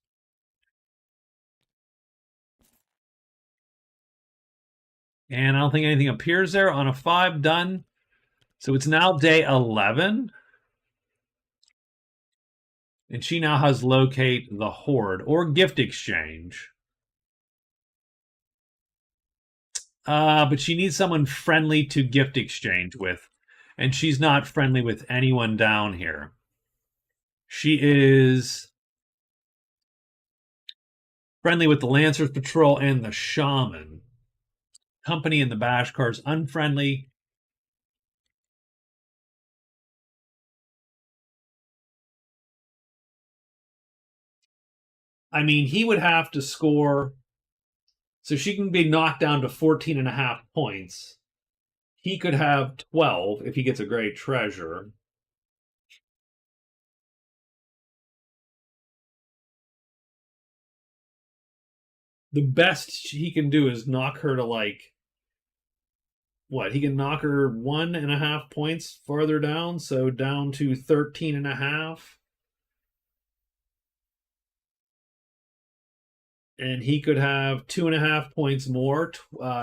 And I don't think anything appears there on a 5. Done. So it's now day 11. And she now has locate the horde or gift exchange. But she needs someone friendly to gift exchange with. And she's not friendly with anyone down here. She is friendly with the Lancers Patrol and the Shaman. Company and the Bashkars unfriendly. I mean, he would have to score. So she can be knocked down to 14.5 points. He could have 12 if he gets a great treasure. The best he can do is knock her to like what? He can knock her 1.5 points farther down, so down to 13.5. And he could have 2.5 points more,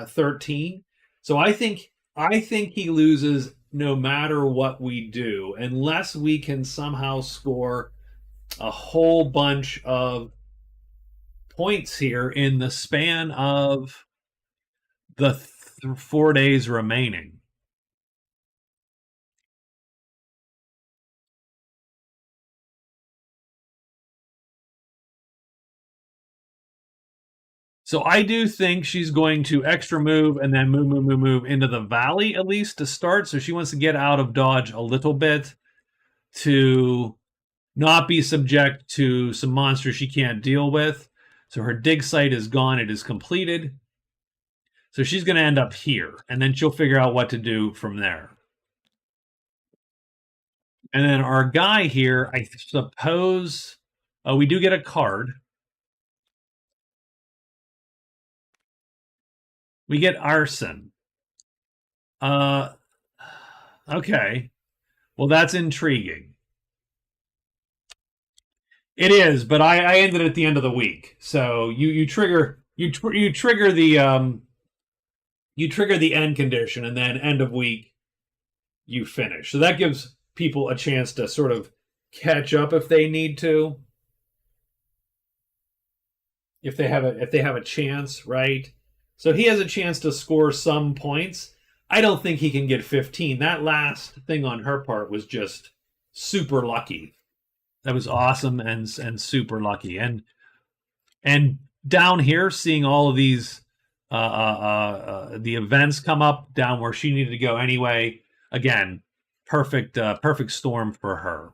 13. So I think he loses no matter what we do, unless we can somehow score a whole bunch of points here in the span of the 4 days remaining. So I do think she's going to extra move and then move into the valley at least to start. So she wants to get out of dodge a little bit to not be subject to some monsters she can't deal with. So her dig site is gone. It is completed. So she's going to end up here, and then she'll figure out what to do from there. And then our guy here, I suppose, we do get a card. We get arson. Okay. Well, that's intriguing. It is, but I ended at the end of the week. So you trigger the you trigger the end condition, and then end of week you finish. So that gives people a chance to sort of catch up if they need to, if they have a chance, right? So he has a chance to score some points. I don't think he can get 15. That last thing on her part was just super lucky. That was awesome and super lucky. And down here, seeing all of these the events come up down where she needed to go anyway. Again, perfect storm for her.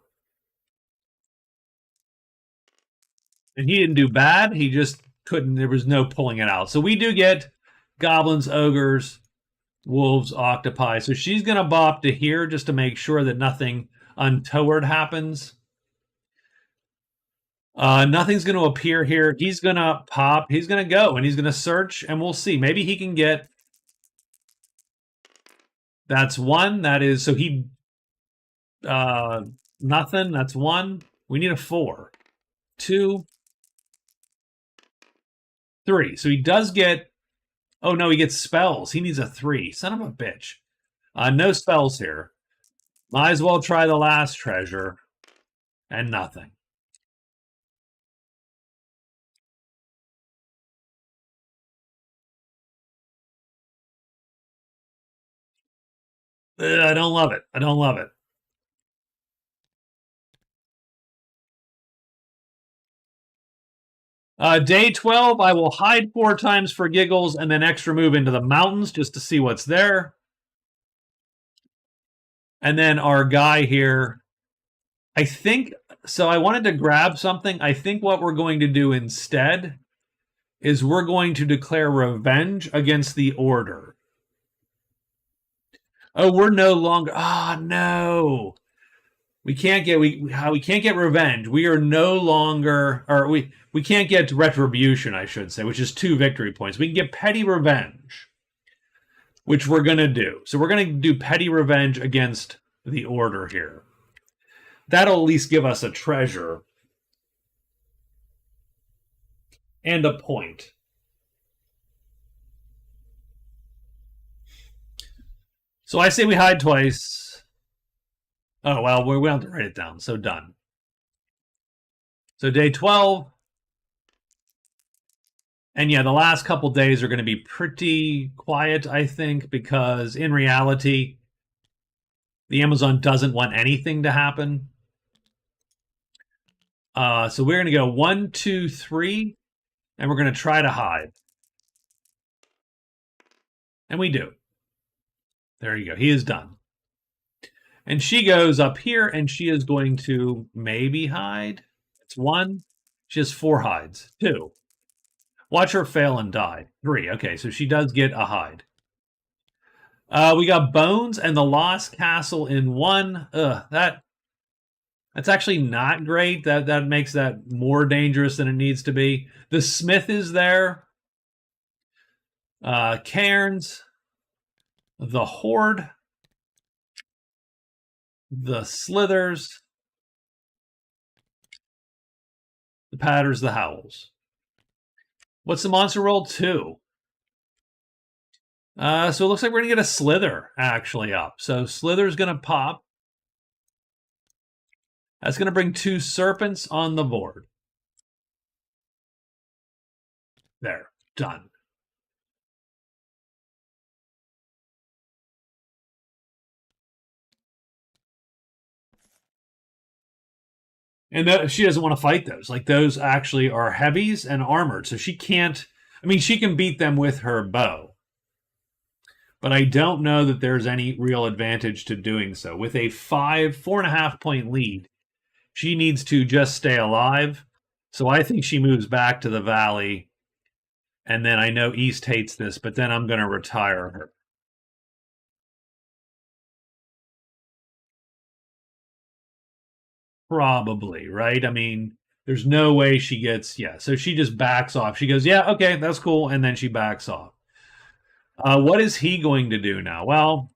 And he didn't do bad. He just couldn't. There was no pulling it out. So we do get goblins, ogres, wolves, octopi. So she's gonna bop to here just to make sure that nothing untoward happens. Nothing's going to appear here. He's going to pop. He's going to go and he's going to search, and we'll see. Maybe he can get. That's one. That is so he. Nothing. That's one. We need a 4, 2, 3. So he does get. Oh no, he gets spells. He needs a 3. Son of a bitch. No spells here. Might as well try the last treasure, and nothing. I don't love it. I don't love it. Day 12, I will hide 4 times for giggles and then extra move into the mountains just to see what's there. And then our guy here, I think, so I wanted to grab something. I think what we're going to do instead is we're going to declare revenge against the order. Oh, we're no longer, no. We can't get we can't get revenge. We are no longer, or we can't get retribution, I should say, which is 2 victory points. We can get petty revenge, which we're gonna do. So we're gonna do petty revenge against the order here. That'll at least give us a treasure and a point. So I say we hide twice. Oh well, we don't have to write it down. So done. So day 12. And yeah, the last couple days are going to be pretty quiet, I think, because in reality, the Amazon doesn't want anything to happen. So we're going to go 1, 2, 3, and we're going to try to hide. And we do. There you go. He is done. And she goes up here, and she is going to maybe hide. It's 1. She has 4 hides. 2. Watch her fail and die. 3. Okay, so she does get a hide. We got bones and the lost castle in 1. That's actually not great. That makes that more dangerous than it needs to be. The smith is there. Cairns, the horde, the slithers, the patters, the howls. What's the monster roll? 2. So it looks like we're going to get a slither actually up. So slither's going to pop. That's going to bring 2 serpents on the board. There, done. And she doesn't want to fight those. Like, those actually are heavies and armored. So she can't, I mean, she can beat them with her bow. But I don't know that there's any real advantage to doing so. With a 4.5 point lead, she needs to just stay alive. So I think she moves back to the valley. And then I know East hates this, but then I'm going to retire her. Probably, right? I mean, there's no way she gets, yeah. So she just backs off. She goes, yeah, okay, that's cool. And then she backs off. What is he going to do now? Well,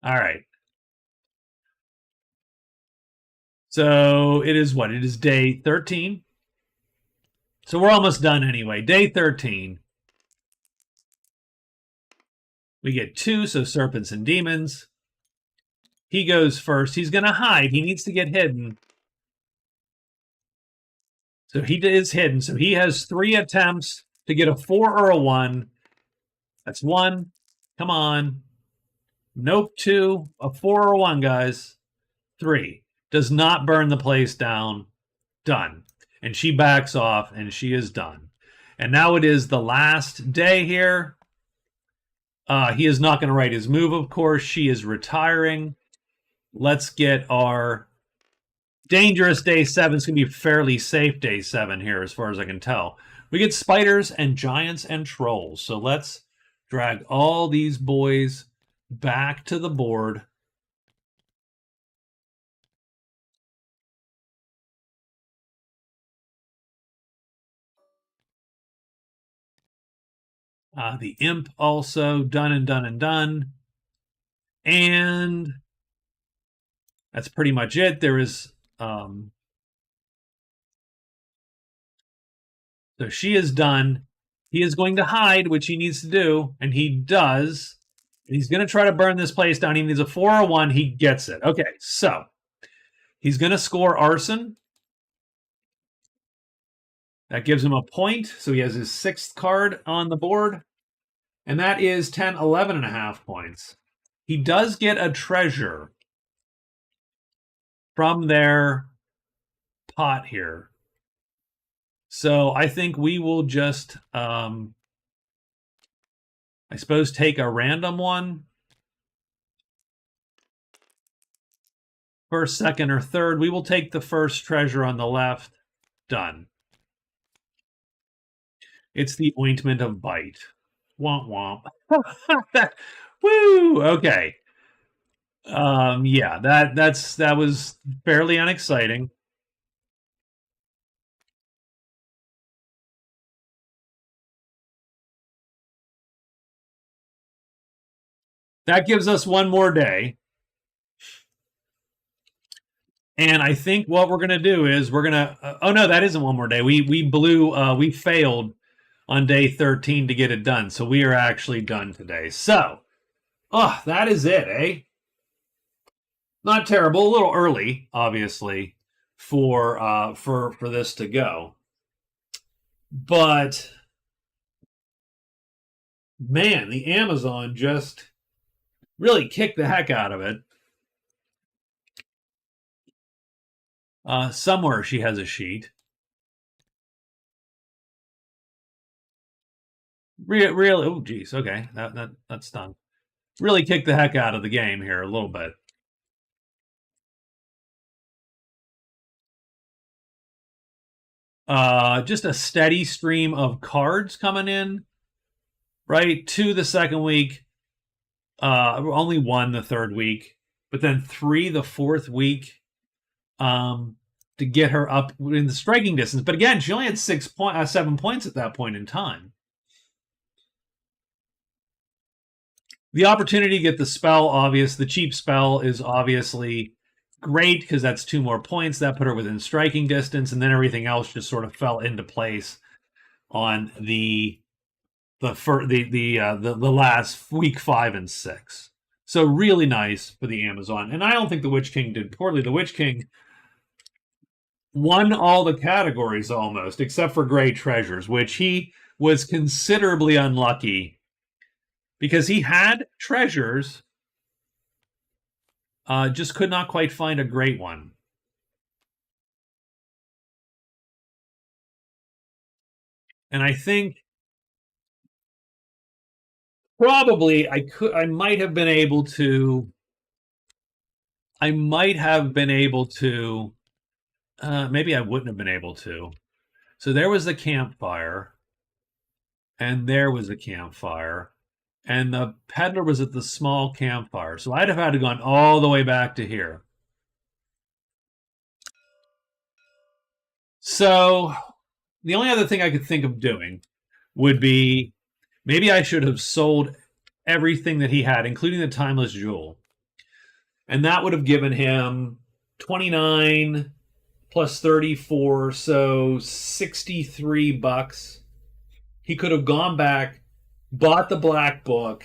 all right. So it is what? It is day 13. So we're almost done anyway. Day 13. We get 2, so serpents and demons. He goes first. He's going to hide. He needs to get hidden. So he is hidden. So he has 3 attempts to get a 4 or a 1. That's 1. Come on. Nope, 2. A 4 or a 1, guys. 3. Does not burn the place down. Done. And she backs off, and she is done. And now it is the last day here. He is not going to write his move, of course. She is retiring. Let's get our dangerous day 7. It's going to be fairly safe day 7 here, as far as I can tell. We get spiders and giants and trolls. So let's drag all these boys back to the board. The imp also done and done and done. And that's pretty much it. There is so she is done. He is going to hide, which he needs to do, and he does. He's going to try to burn this place down. He needs a 4 or 1. He gets it. Okay, so he's going to score arson. That gives him a point. So he has his 6th card on the board. And that is 10, 11 and a half points. He does get a treasure from their pot here. So I think we will just, I suppose, take a random one. First, second, or third. We will take the first treasure on the left. Done. It's the ointment of bite. Womp womp. Woo! Okay. Yeah, that was fairly unexciting. That gives us one more day. And I think what we're going to do is we're going to oh no, that isn't one more day. We failed on day 13 to get it done. So we are actually done today. So, that is it, eh? Not terrible, a little early, obviously, for this to go. But man, the Amazon just really kicked the heck out of it. Somewhere she has a sheet. Really, oh geez, okay, that's done. Really kicked the heck out of the game here a little bit. Just a steady stream of cards coming in, right? 2 the second week, only 1 the third week, but then 3 the fourth week, to get her up in the striking distance. But again, she only had 7 points at that point in time. The opportunity to get the spell, the cheap spell is obviously great because that's 2 more points. That put her within striking distance, and then everything else just sort of fell into place on the last week 5 and 6. So really nice for the Amazon. And I don't think the Witch King did poorly. The Witch King won all the categories almost, except for Great Treasures, which he was considerably unlucky because he had treasures, just could not quite find a great one. And I think probably I might have been able to, maybe I wouldn't have been able to. So there was the campfire, and there was a campfire, and the peddler was at the small campfire. So I'd have had to gone all the way back to here. So the only other thing I could think of doing would be maybe I should have sold everything that he had, including the timeless jewel. And that would have given him 29 plus 34, so $63. He could have gone back, bought the black book.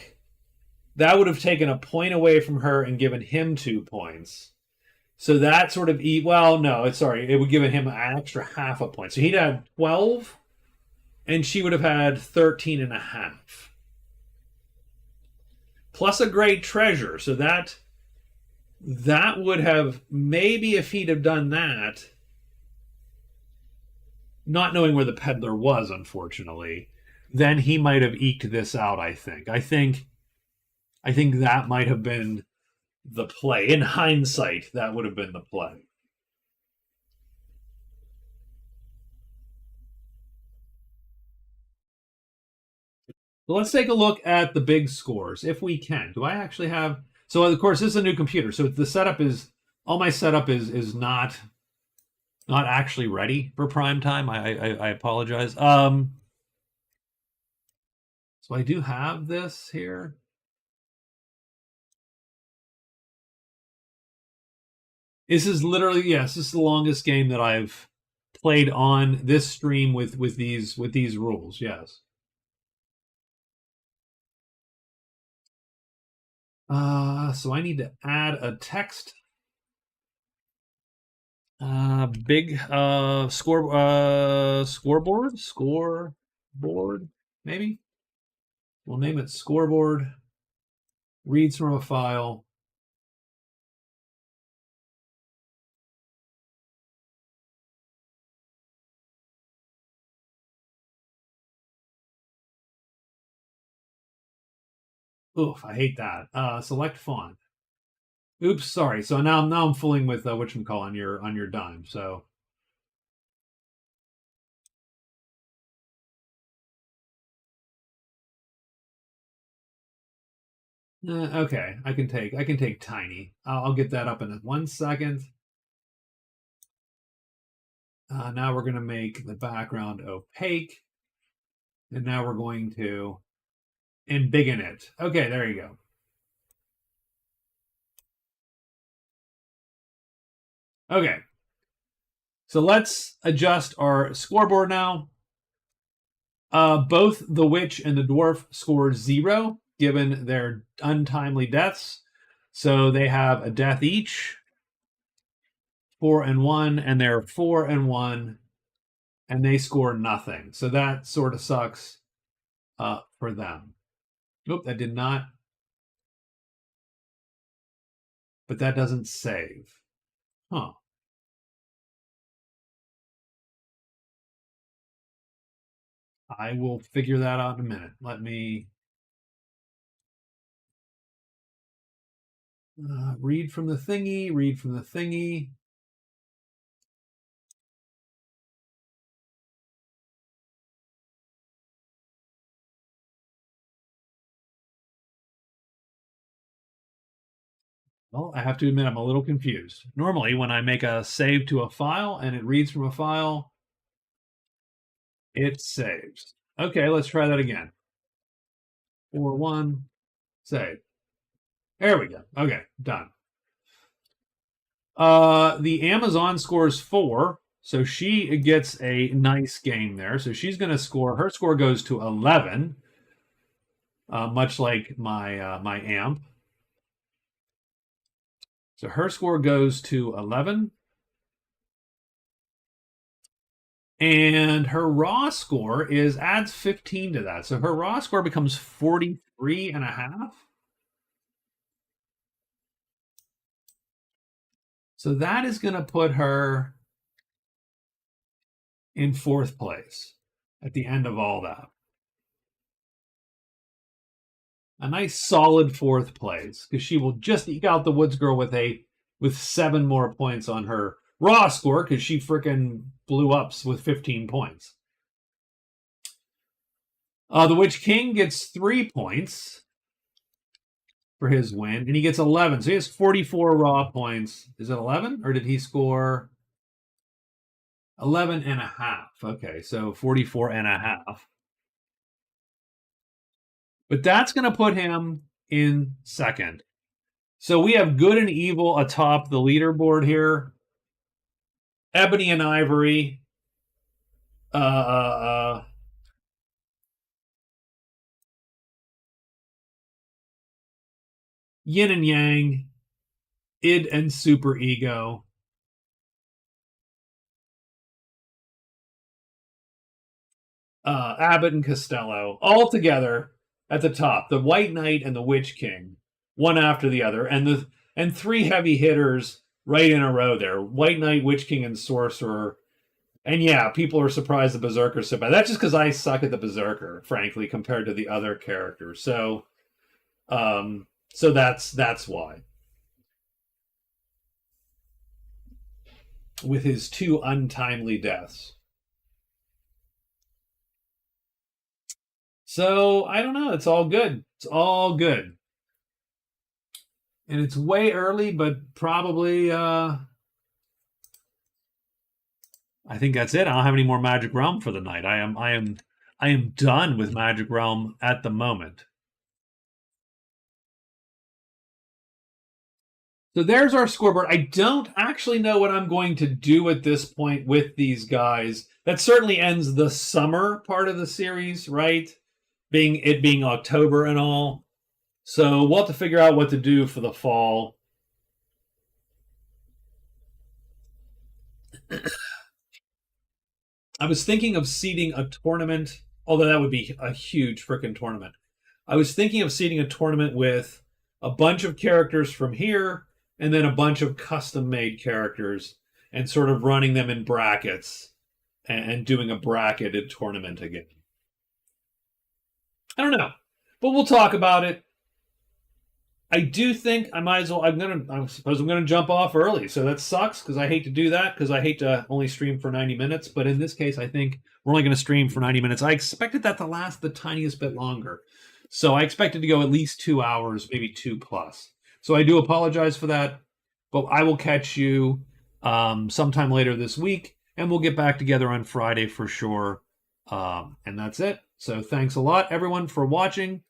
That would have taken a point away from her and given him 2 points. So that sort of well, no, sorry, it would give him an extra half a point. So he'd had 12, and she would have had 13 and a half. Plus a great treasure. So that would have, maybe if he'd have done that, not knowing where the peddler was, unfortunately, then he might have eked this out, I think. I think that might have been the play. In hindsight, that would have been the play. So let's take a look at the big scores, if we can. Do I actually have... So, of course, this is a new computer. So the setup is... All my setup is not actually ready for prime time. I apologize. So I do have this here. This is literally, yes, this is the longest game that I've played on this stream with these rules. Yes. So I need to add a text. Big scoreboard, maybe. We'll name it scoreboard. Reads from a file. Oof, I hate that. Select font. Oops, sorry. So now I'm fooling with whatchamacall on your dime. So okay, I can take tiny. I'll get that up in 1 second. Now we're going to make the background opaque, and now we're going to embiggen it. Okay, there you go. Okay, so let's adjust our scoreboard now. Both the witch and the dwarf score 0, given their untimely deaths. So they have a death each, 4 and 1, and they're 4 and 1, and they score nothing. So that sort of sucks for them. Nope, that did not. But that doesn't save. Huh. I will figure that out in a minute. Let me read from the thingy. Well, I have to admit I'm a little confused. Normally, when I make a save to a file and it reads from a file, it saves. Okay, let's try that again. 4-1, save. There we go. Okay, done. The Amazon scores 4, so she gets a nice game there. So she's going to score. Her score goes to 11, much like my amp. So her score goes to 11. And her raw score adds 15 to that. So her raw score becomes 43 and a half. So that is going to put her in 4th place at the end of all that. A nice solid 4th place, because she will just eke out the Woods Girl with 7 more points on her raw score, because she freaking blew up with 15 points. The Witch King gets 3 points for his win, and he gets 11. So he has 44 raw points. Is it 11, or did he score 11 and a half? Okay, so 44 and a half. But that's going to put him in 2nd. So we have good and evil atop the leaderboard here. Ebony and Ivory. Uh, uh, uh, Yin and Yang. Id and Super Ego. Abbott and Costello, all together at the top. The White Knight and the Witch King, one after the other, and three heavy hitters right in a row there. White Knight, Witch King, and Sorcerer. And yeah, people are surprised the Berserker's so bad. That's just because I suck at the Berserker, frankly, compared to the other characters. So that's why. With his two untimely deaths. So I don't know. It's all good. It's all good. And it's way early, but probably I think that's it. I don't have any more Magic Realm for the night. I am done with Magic Realm at the moment. So there's our scoreboard. I don't actually know what I'm going to do at this point with these guys. That certainly ends the summer part of the series, right? Being October and all. So we'll have to figure out what to do for the fall. I was thinking of seeding a tournament, although that would be a huge freaking tournament. I was thinking of seeding a tournament with a bunch of characters from here and then a bunch of custom made characters and sort of running them in brackets and doing a bracketed tournament again. I don't know, but we'll talk about it. I do think I might as well. I suppose I'm gonna jump off early, so that sucks because I hate to do that because I hate to only stream for 90 minutes. But in this case, I think we're only gonna stream for 90 minutes. I expected that to last the tiniest bit longer, so I expected to go at least 2 hours, maybe 2 plus. So I do apologize for that, but I will catch you sometime later this week, and we'll get back together on Friday for sure. And that's it. So thanks a lot, everyone, for watching.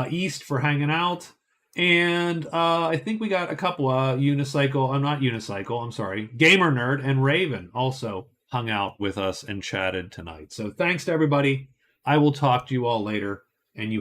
East for hanging out. And I think we got a couple Unicycle. I'm not Unicycle. I'm sorry. Gamer Nerd and Raven also hung out with us and chatted tonight. So thanks to everybody. I will talk to you all later. And you